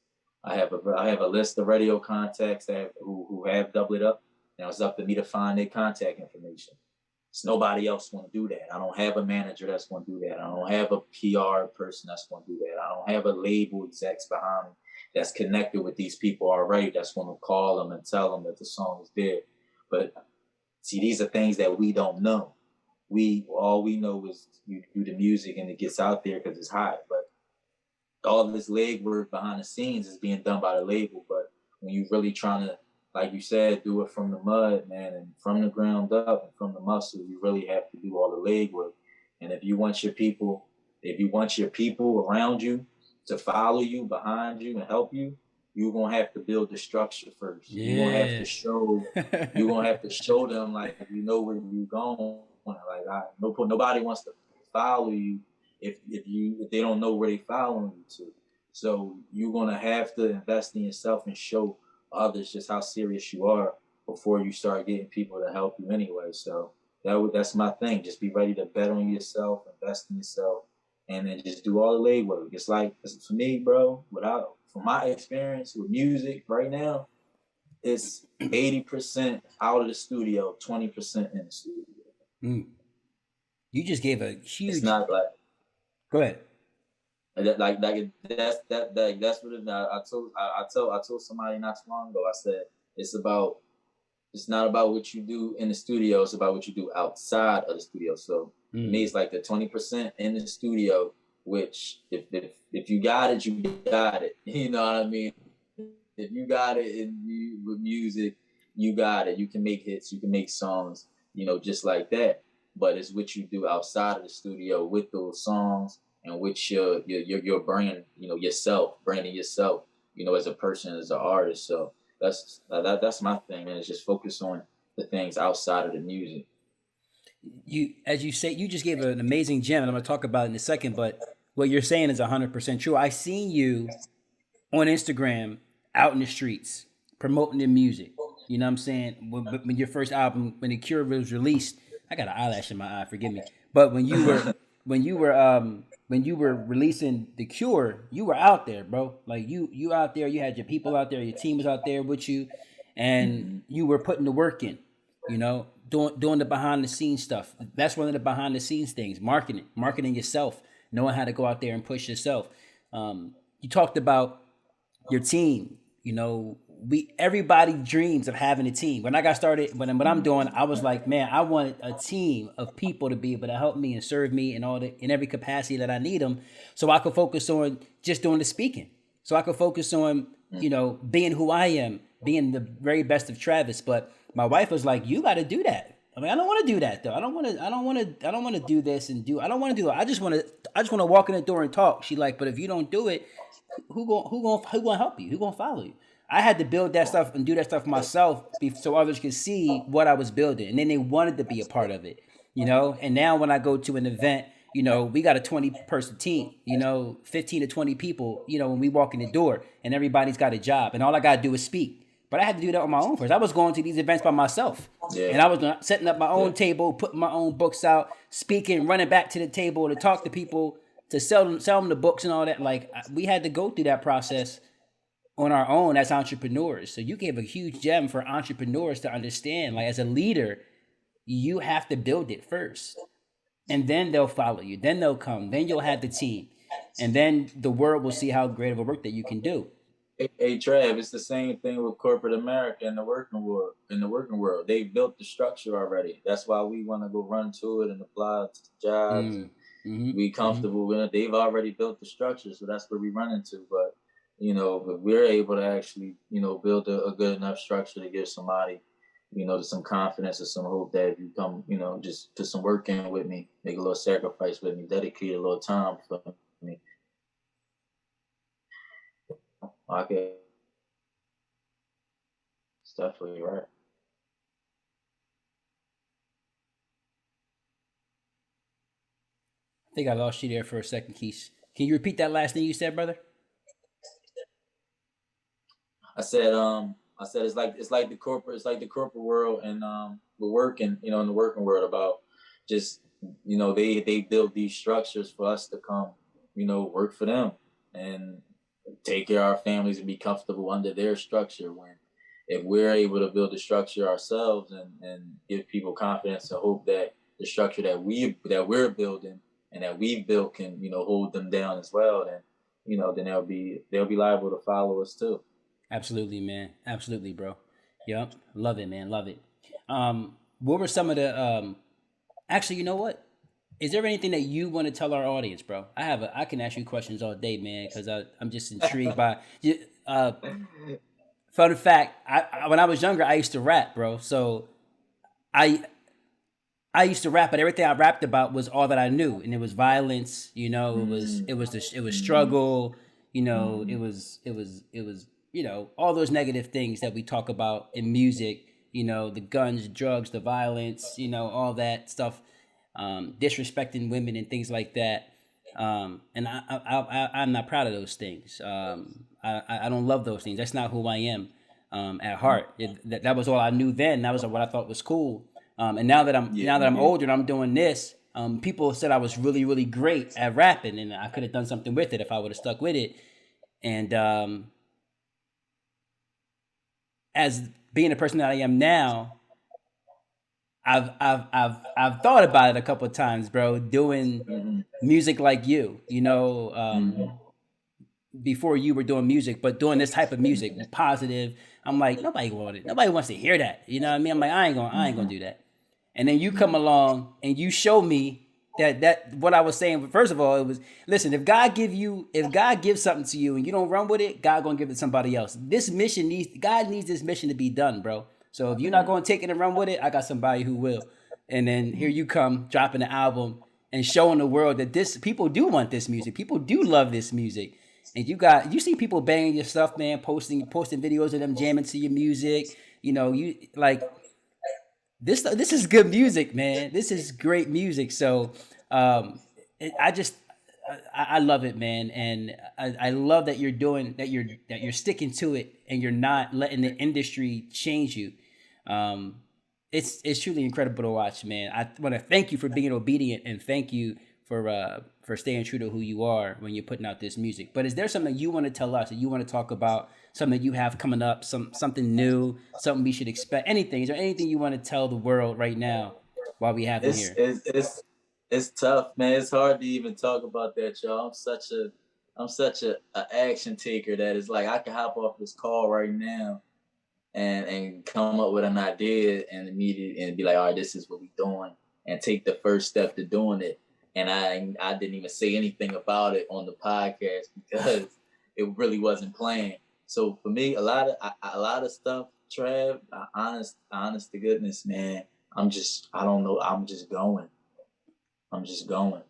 I have a list of radio contacts who have doubled up. Now it's up to me to find their contact information. It's nobody else want to do that. I don't have a manager that's going to do that. I don't have a PR person that's going to do that. I don't have a label execs behind me that's connected with these people already that's going to call them and tell them that the song is there. But see, these are things that we don't know. All we know is you do the music and it gets out there because it's hot. But all this legwork behind the scenes is being done by the label. But when you're really trying to, like you said, do it from the mud, man, and from the ground up and from the muscle, you really have to do all the legwork. And if you want your people around you to follow you, behind you, and help you, you're gonna have to build the structure first. Yeah. You're gonna have to show them, like, you know where you're going. Like, nobody wants to follow you if they don't know where they're following you to. So you're gonna have to invest in yourself and show others just how serious you are before you start getting people to help you anyway. So that's my thing. Just be ready to bet on yourself, invest in yourself, and then just do all the legwork. It's like, for me, bro, from my experience with music right now, it's 80% out of the studio, 20% in the studio. Mm. You just gave a huge. It's not like. Go ahead. That's what it is. I told somebody not too long ago. I said it's not about what you do in the studio. It's about what you do outside of the studio. So for me, it's like the 20% in the studio, which if you got it, you got it. You know what I mean? If you got it with music, you got it. You can make hits. You can make songs. You know, just like that. But it's what you do outside of the studio with those songs. And with your brand, you know, branding yourself, you know, as a person, as an artist. So that's my thing, man. Is just focus on the things outside of the music. As you say, you just gave an amazing gem, and I'm going to talk about it in a second. But what you're saying is 100% true. I seen you on Instagram out in the streets promoting the music. You know what I'm saying? When your first album, when The Cure was released, I got an eyelash in my eye. Forgive me. But when you were releasing The Cure, you were out there, bro. Like you out there, you had your people out there, your team was out there with you, and you were putting the work in, you know. doing the behind the scenes stuff. That's one of the behind the scenes things. Marketing yourself, knowing how to go out there and push yourself. You talked about your team. You know, everybody dreams of having a team. When I got started, when I'm doing, I was like, man, I want a team of people to be able to help me and serve me in every capacity that I need them, so I could focus on just doing the speaking. So I could focus on, you know, being who I am, being the very best of Travis. But my wife was like, you got to do that. I mean, I don't want to do that though. I don't want to do this and do. I don't want to do it. I just want to walk in the door and talk. She like, but if you don't do it, who gonna help you? Who gonna follow you? I had to build that stuff and do that stuff myself so others could see what I was building, and then they wanted to be a part of it, you know. And now when I go to an event, you know, we got a 20-person team, you know, 15 to 20 people, you know, when we walk in the door, and everybody's got a job, and all I gotta do is speak. But I had to do that on my own first. I was going to these events by myself, and I was setting up my own table, putting my own books out, speaking, running back to the table to talk to people, to sell them the books and all that. Like, we had to go through that process on our own as entrepreneurs. So you gave a huge gem for entrepreneurs to understand. Like, as a leader, you have to build it first, and then they'll follow you. Then they'll come. Then you'll have the team, and then the world will see how great of a work that you can do. Hey Trav, it's the same thing with corporate America and the working world. They built the structure already. That's why we want to go run to it and apply to jobs. We comfortable with it. They've already built the structure, so that's where we run into. But you know, but we're able to actually, you know, build a good enough structure to give somebody, you know, some confidence or some hope that if you come, you know, just put some work in with me, make a little sacrifice with me, dedicate a little time for me. Okay. It's definitely right. I think I lost you there for a second, Keith. Can you repeat that last thing you said, brother? I said it's like the corporate world, and we're working, you know, in the working world about just, you know, they build these structures for us to come, you know, work for them and take care of our families and be comfortable under their structure. When if we're able to build the structure ourselves and give people confidence and hope that the structure that we're building and that we've built can, you know, hold them down as well, then, you know, then they'll be liable to follow us too. Absolutely, man. Absolutely, bro. Yep. Love it, man. Love it. What were some of the actually, you know what? Is there anything that you want to tell our audience, bro? I can ask you questions all day, man, because I'm just intrigued by fun fact, when I was younger, I used to rap, bro. So I used to rap, but everything I rapped about was all that I knew, and it was violence. You know, it was struggle. You know, it was you know, all those negative things that we talk about in music. You know, the guns, drugs, the violence. You know, all that stuff, disrespecting women and things like that. And I'm not proud of those things. I don't love those things. That's not who I am at heart. That was all I knew then. That was what I thought was cool. And now that I'm older and I'm doing this, people said I was really, really great at rapping, and I could have done something with it if I would have stuck with it. And as being the person that I am now, I've thought about it a couple of times, bro. Doing music like you know, before you were doing music, but doing this type of music, positive. I'm like, nobody wants to hear that. You know what I mean? I'm like, I ain't gonna do that. And then you come along and you show me that what I was saying. First of all, it was, listen, if God gives something to you and you don't run with it, God gonna give it to somebody else. God needs this mission to be done, bro. So if you're not gonna take it and run with it, I got somebody who will. And then here you come dropping the album and showing the world that people do want this music. People do love this music. And you see people banging your stuff, man, posting videos of them jamming to your music. You know, you like this is good music, man. This is great music. So I love it, man. And I love that you're sticking to it and you're not letting the industry change you. It's truly incredible to watch, man. I want to thank you for being obedient and thank you for staying true to who you are when you're putting out this music. But is there something you want to tell us, that you want to talk about, something you have coming up, something new, something we should expect? Anything? Is there anything you want to tell the world right now while we have them It's here? it's it's it's tough, man. It's hard to even talk about that, y'all. I'm such a action taker that it's like I can hop off this call right now and come up with an idea and immediately and be like, all right, this is what we doing, and take the first step to doing it. And I didn't even say anything about it on the podcast because it really wasn't planned. So for me, a lot of stuff, Trav, honest to goodness, man. I don't know. I'm just going. I'm just going.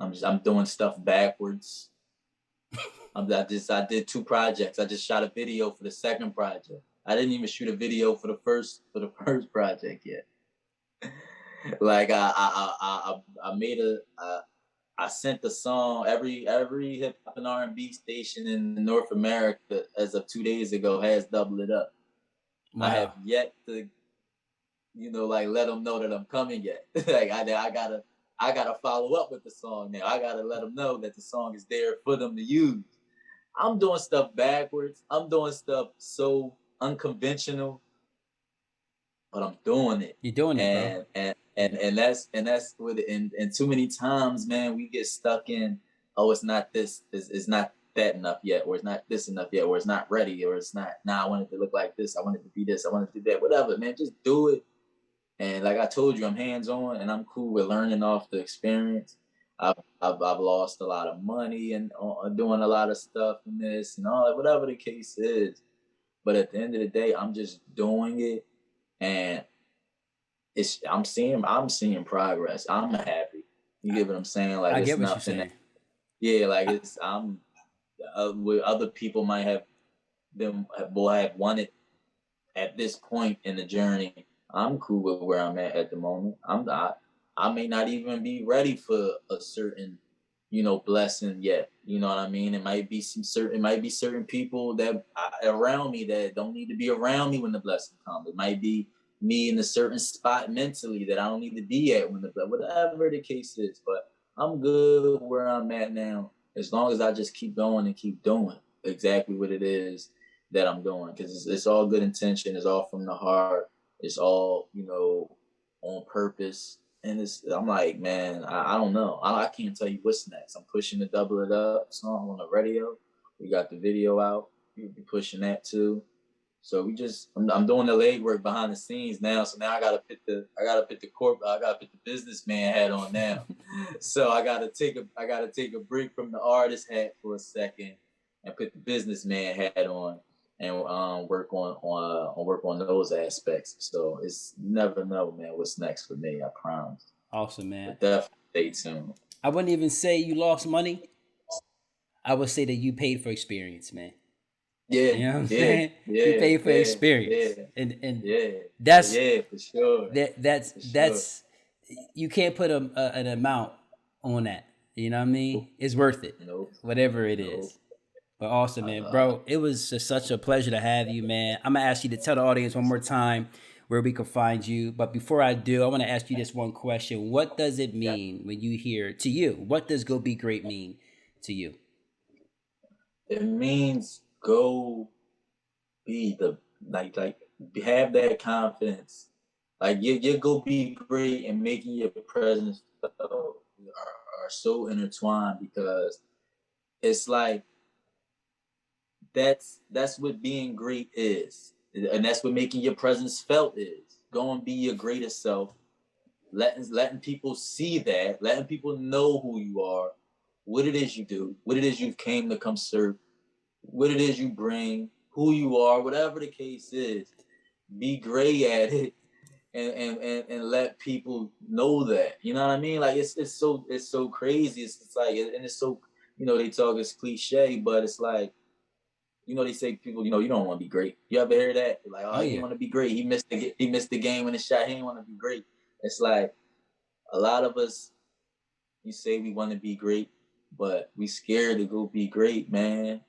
I'm doing stuff backwards. I did 2 projects. I just shot a video for the second project. I didn't even shoot a video for the first project yet. Like I made I sent the song. Every hip hop and R&B station in North America as of 2 days ago has Double It Up. Wow. I have yet to, like, let them know that I'm coming yet. Like I gotta follow up with the song now. I gotta let them know that the song is there for them to use. I'm doing stuff backwards. I'm doing stuff so unconventional, but I'm doing it. You're doing it, bro. And that's what it, and too many times, man, we get stuck in, oh, it's not this, it's not that enough yet, or it's not this enough yet, or it's not ready, or it's not, I want it to look like this, I want it to be this, I want it to do that, whatever, man, just do it. And like I told you, I'm hands-on and I'm cool with learning off the experience. I've lost a lot of money and doing a lot of stuff in this and all that, whatever the case is. But at the end of the day, I'm just doing it, and I'm seeing progress. I'm happy. You get what I'm saying? Like, I it's get what nothing. You're saying. Yeah, like I'm where other people might have wanted at this point in the journey. I'm cool with where I'm at the moment. I may not even be ready for a certain, blessing yet. You know what I mean? It might be certain people that around me that don't need to be around me when the blessing comes. It might be me in a certain spot mentally that I don't need to be at when whatever the case is. But I'm good where I'm at now, as long as I just keep going and keep doing exactly what it is that I'm doing, because it's all good intention. It's all from the heart. It's all, on purpose. And I'm like, man, I don't know. I can't tell you what's next. I'm pushing the Double It Up song on the radio. We got the video out. We'll be pushing that too. So I'm doing the legwork behind the scenes now. So now I gotta put the businessman hat on now. So I gotta take a break from the artist hat for a second and put the businessman hat on, and work on those aspects. So it's never know, man, what's next for me. I promise. Awesome, man. But definitely stay tuned. I wouldn't even say you lost money. I would say that you paid for experience, man. Yeah, you know what I'm saying. You paid for experience, and that's for sure. That's you can't put an amount on that. You know what I mean? It's worth it, whatever it is. But awesome, man, bro. It was just such a pleasure to have you, man. I'm gonna ask you to tell the audience one more time where we can find you. But before I do, I want to ask you this one question: what does it mean when you hear, to you, what does "Go Be Great" mean to you? It means go be have that confidence. Like you go be great, and making your presence felt are so intertwined, because it's like that's what being great is, and that's what making your presence felt is. Go and be your greatest self, letting people see that, letting people know who you are, what it is you do, what it is you came to come serve, what it is you bring, who you are, whatever the case is. Be great at it, and let people know that. You know what I mean? Like it's so crazy. It's like, and it's so, they talk, it's cliche, but it's like, they say people, you don't want to be great. You ever hear that? Like, oh, he want to be great. He missed the game in the shot. He didn't want to be great. It's like a lot of us, you say we want to be great, but we scared to go be great, man.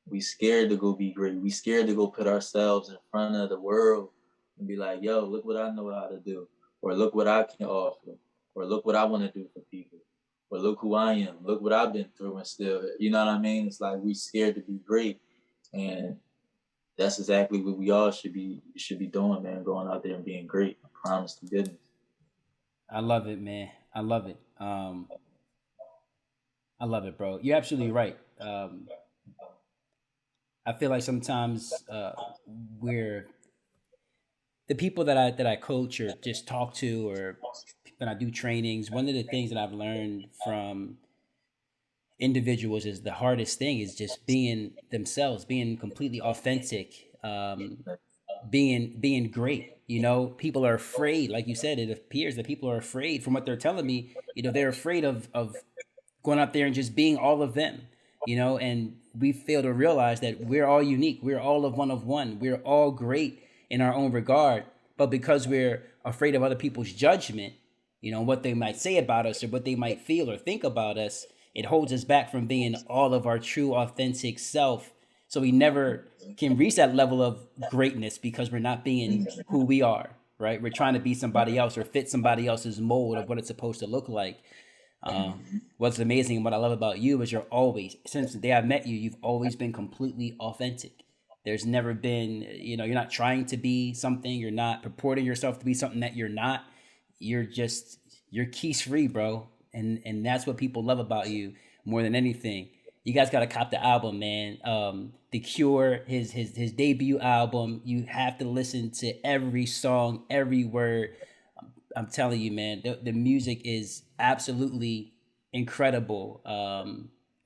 We scared to go be great. We scared to go put ourselves in front of the world and be like, yo, look what I know how to do, or look what I can offer, or look what I want to do for people. but look who I am. Look what I've been through and still, you know what I mean? It's like we scared to be great. And that's exactly what we all should be doing, man. Going out there and being great. I promise to goodness. I love it, man. I love it. I love it, bro. You're absolutely right. I feel like sometimes we're the people that I coach or just talk to, or when I do trainings. One of the things that I've learned from individuals is the hardest thing is just being themselves, being completely authentic, being great. You know, people are afraid. Like you said, it appears that people are afraid from what they're telling me. You know, they're afraid of going out there and just being all of them, you know, and we fail to realize that we're all unique. We're all of one. We're all great in our own regard. But because we're afraid of other people's judgment, you know, what they might say about us or what they might feel or think about us, it holds us back from being all of our true, authentic self. So we never can reach that level of greatness because we're not being who we are, right? We're trying to be somebody else or fit somebody else's mold of what it's supposed to look like. What's amazing and what I love about you is you're always, since the day I met you, you've always been completely authentic. There's never been, you know, you're not trying to be something. You're not purporting yourself to be something that you're not. You're Quise Free, bro. And that's what people love about you more than anything. You guys got to cop the album, man. The Cure, his debut album. You have to listen to every song, every word. I'm telling you, man, the music is absolutely incredible.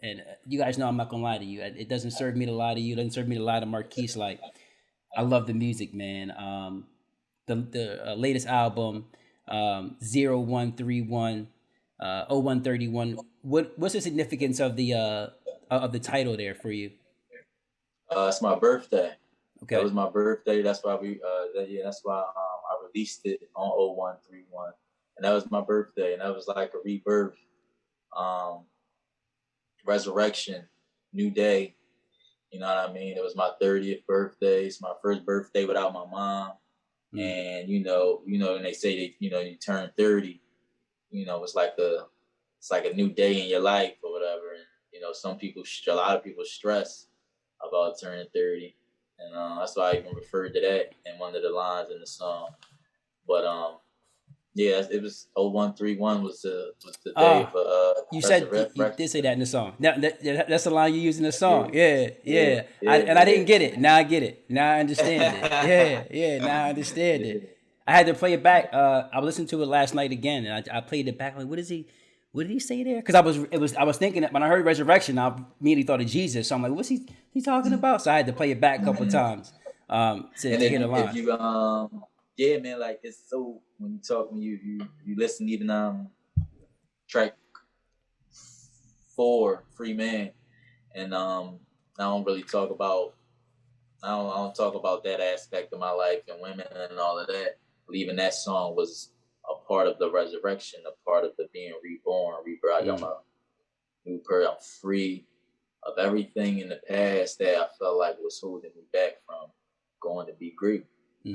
And you guys know I'm not gonna lie to you. It doesn't serve me to lie to you. It doesn't serve me to lie to Marquise. Like, I love the music, man. The latest album, 0131, 0131. What's the significance of the title there for you? It's my birthday. Okay. That was my birthday. That's why that's why I released it on 0131. And that was my birthday. And that was like a rebirth, resurrection, new day. You know what I mean? It was my 30th birthday. It's my first birthday without my mom. And you know, and they say that, you turn 30, it's like a new day in your life or whatever. And a lot of people stress about turning 30. And that's why I even referred to that in one of the lines in the song. But yeah, it was 0131 was the day of you said you did say that in the song. That's the line you use in the song. Yeah. I didn't get it. Now I get it. Now I understand it. Yeah. Now I understand it. I had to play it back. I listened to it last night again, and I played it back. Like, what did he say there? Because I was thinking that when I heard resurrection, I immediately thought of Jesus. So I'm like, what's he talking about? So I had to play it back a couple of times to hear the line. If you yeah, man, like it's so when you listen even track 4, Free Man, and I don't really talk about I don't talk about that aspect of my life and women and all of that. But even that song was a part of the resurrection, a part of the being reborn, rebirth. I'm a new person. I'm free of everything in the past that I felt like was holding me back from going to be great.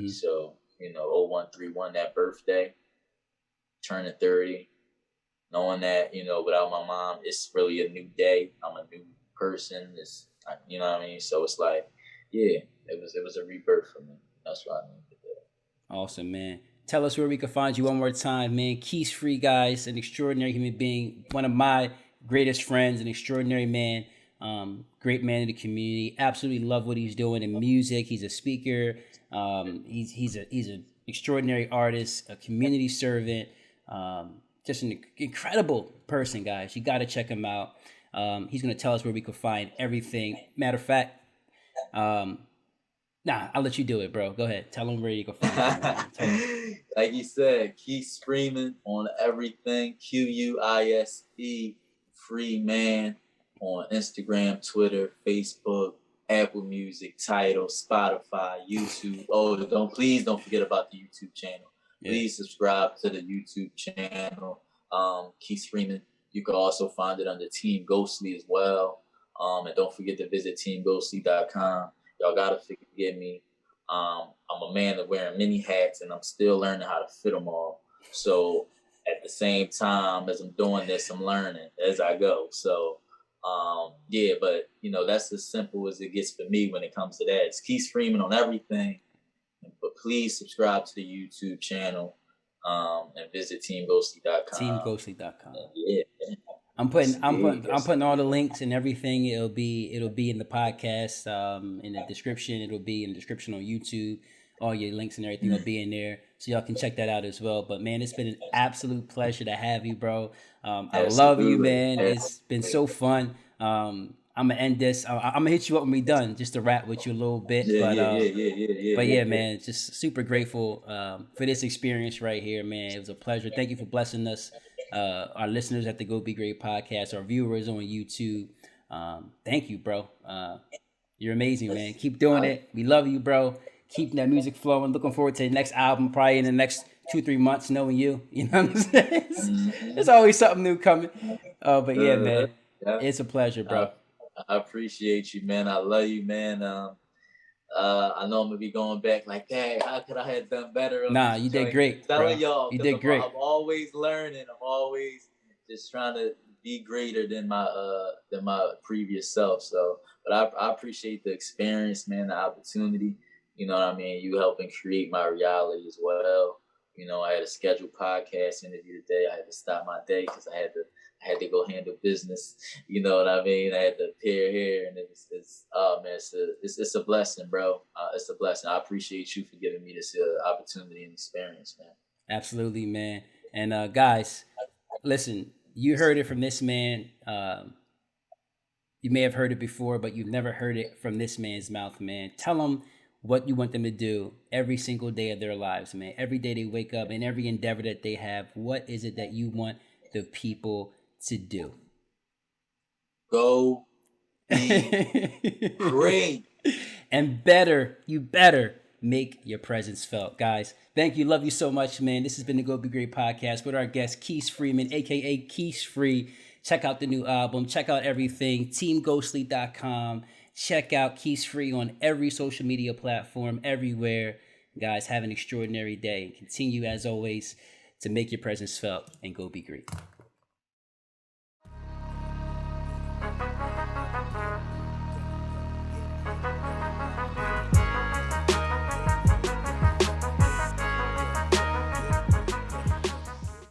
So, 0131, that birthday, turning 30, knowing that, without my mom, it's really a new day. I'm a new person. You know what I mean? So it's like, yeah, it was a rebirth for me. That's what I mean. Awesome, man. Tell us where we can find you one more time, man. Quise Free, guys, an extraordinary human being, one of my greatest friends, an extraordinary man, great man in the community. Absolutely love what he's doing in music. He's a speaker. He's an extraordinary artist, a community servant, just an incredible person, guys. You got to check him out. He's going to tell us where we can find everything. Matter of fact, I'll let you do it, bro. Go ahead. Tell them where you can find him. Like you said, Quise Freeman on everything. QUISE Freeman on Instagram, Twitter, Facebook, Apple Music, Tidal, Spotify, YouTube. Please don't forget about the YouTube channel. Yeah. Please subscribe to the YouTube channel. Quise Freeman. You can also find it under Team Ghostly as well. And don't forget to visit teamghostly.com. Y'all gotta forgive me. I'm a man of wearing many hats, and I'm still learning how to fit them all. So at the same time as I'm doing this, I'm learning as I go. So, yeah, but that's as simple as it gets for me when it comes to that. It's Quise Freeman on everything, but please subscribe to the YouTube channel, and visit teamghostly.com. Teamghostly.com. Yeah. I'm putting all the links and everything. It'll be in the podcast, in the description. It'll be in the description on YouTube. All your links and everything will be in there, so y'all can check that out as well. But man, it's been an absolute pleasure to have you, bro. I love you, man. It's been so fun. I'm gonna end this. I'm gonna hit you up when we done, just to rap with you a little bit. But yeah, man, just super grateful for this experience right here, man. It was a pleasure. Thank you for blessing us, our listeners at the Go Be Great podcast, our viewers on YouTube. Thank you, bro. You're amazing, man. Keep doing it. We love you, bro. Keeping that music flowing. Looking forward to the next album, probably in the next 2-3 months, knowing you. You know what I'm saying? There's always something new coming. But yeah, man, it's a pleasure, bro. I appreciate you, man. I love you, man. I know I'm gonna be going back like, hey, how could I have done better? Nah, you did great, bro. Y'all, you did great. I'm always learning. I'm always just trying to be greater than my previous self. So, but I appreciate the experience, man, the opportunity. You know what I mean? You helping create my reality as well. I had a scheduled podcast interview today. I had to stop my day because I had to go handle business. You know what I mean? I had to appear here, and it's a blessing, bro. It's a blessing. I appreciate you for giving me this opportunity and experience, man. Absolutely, man. And guys, listen, you heard it from this man. You may have heard it before, but you've never heard it from this man's mouth, man. Tell them what you want them to do every single day of their lives, man. Every day they wake up, and every endeavor that they have, what is it that you want the people to do? Go be great. And you better make your presence felt. Guys, thank you. Love you so much, man. This has been the Go Be Great podcast with our guest, Quise Freeman, a.k.a. Quise Free. Check out the new album. Check out everything. Teamghostly.com. Check out Quise Free on every social media platform, everywhere. Guys, have an extraordinary day. Continue, as always, to make your presence felt and go be great.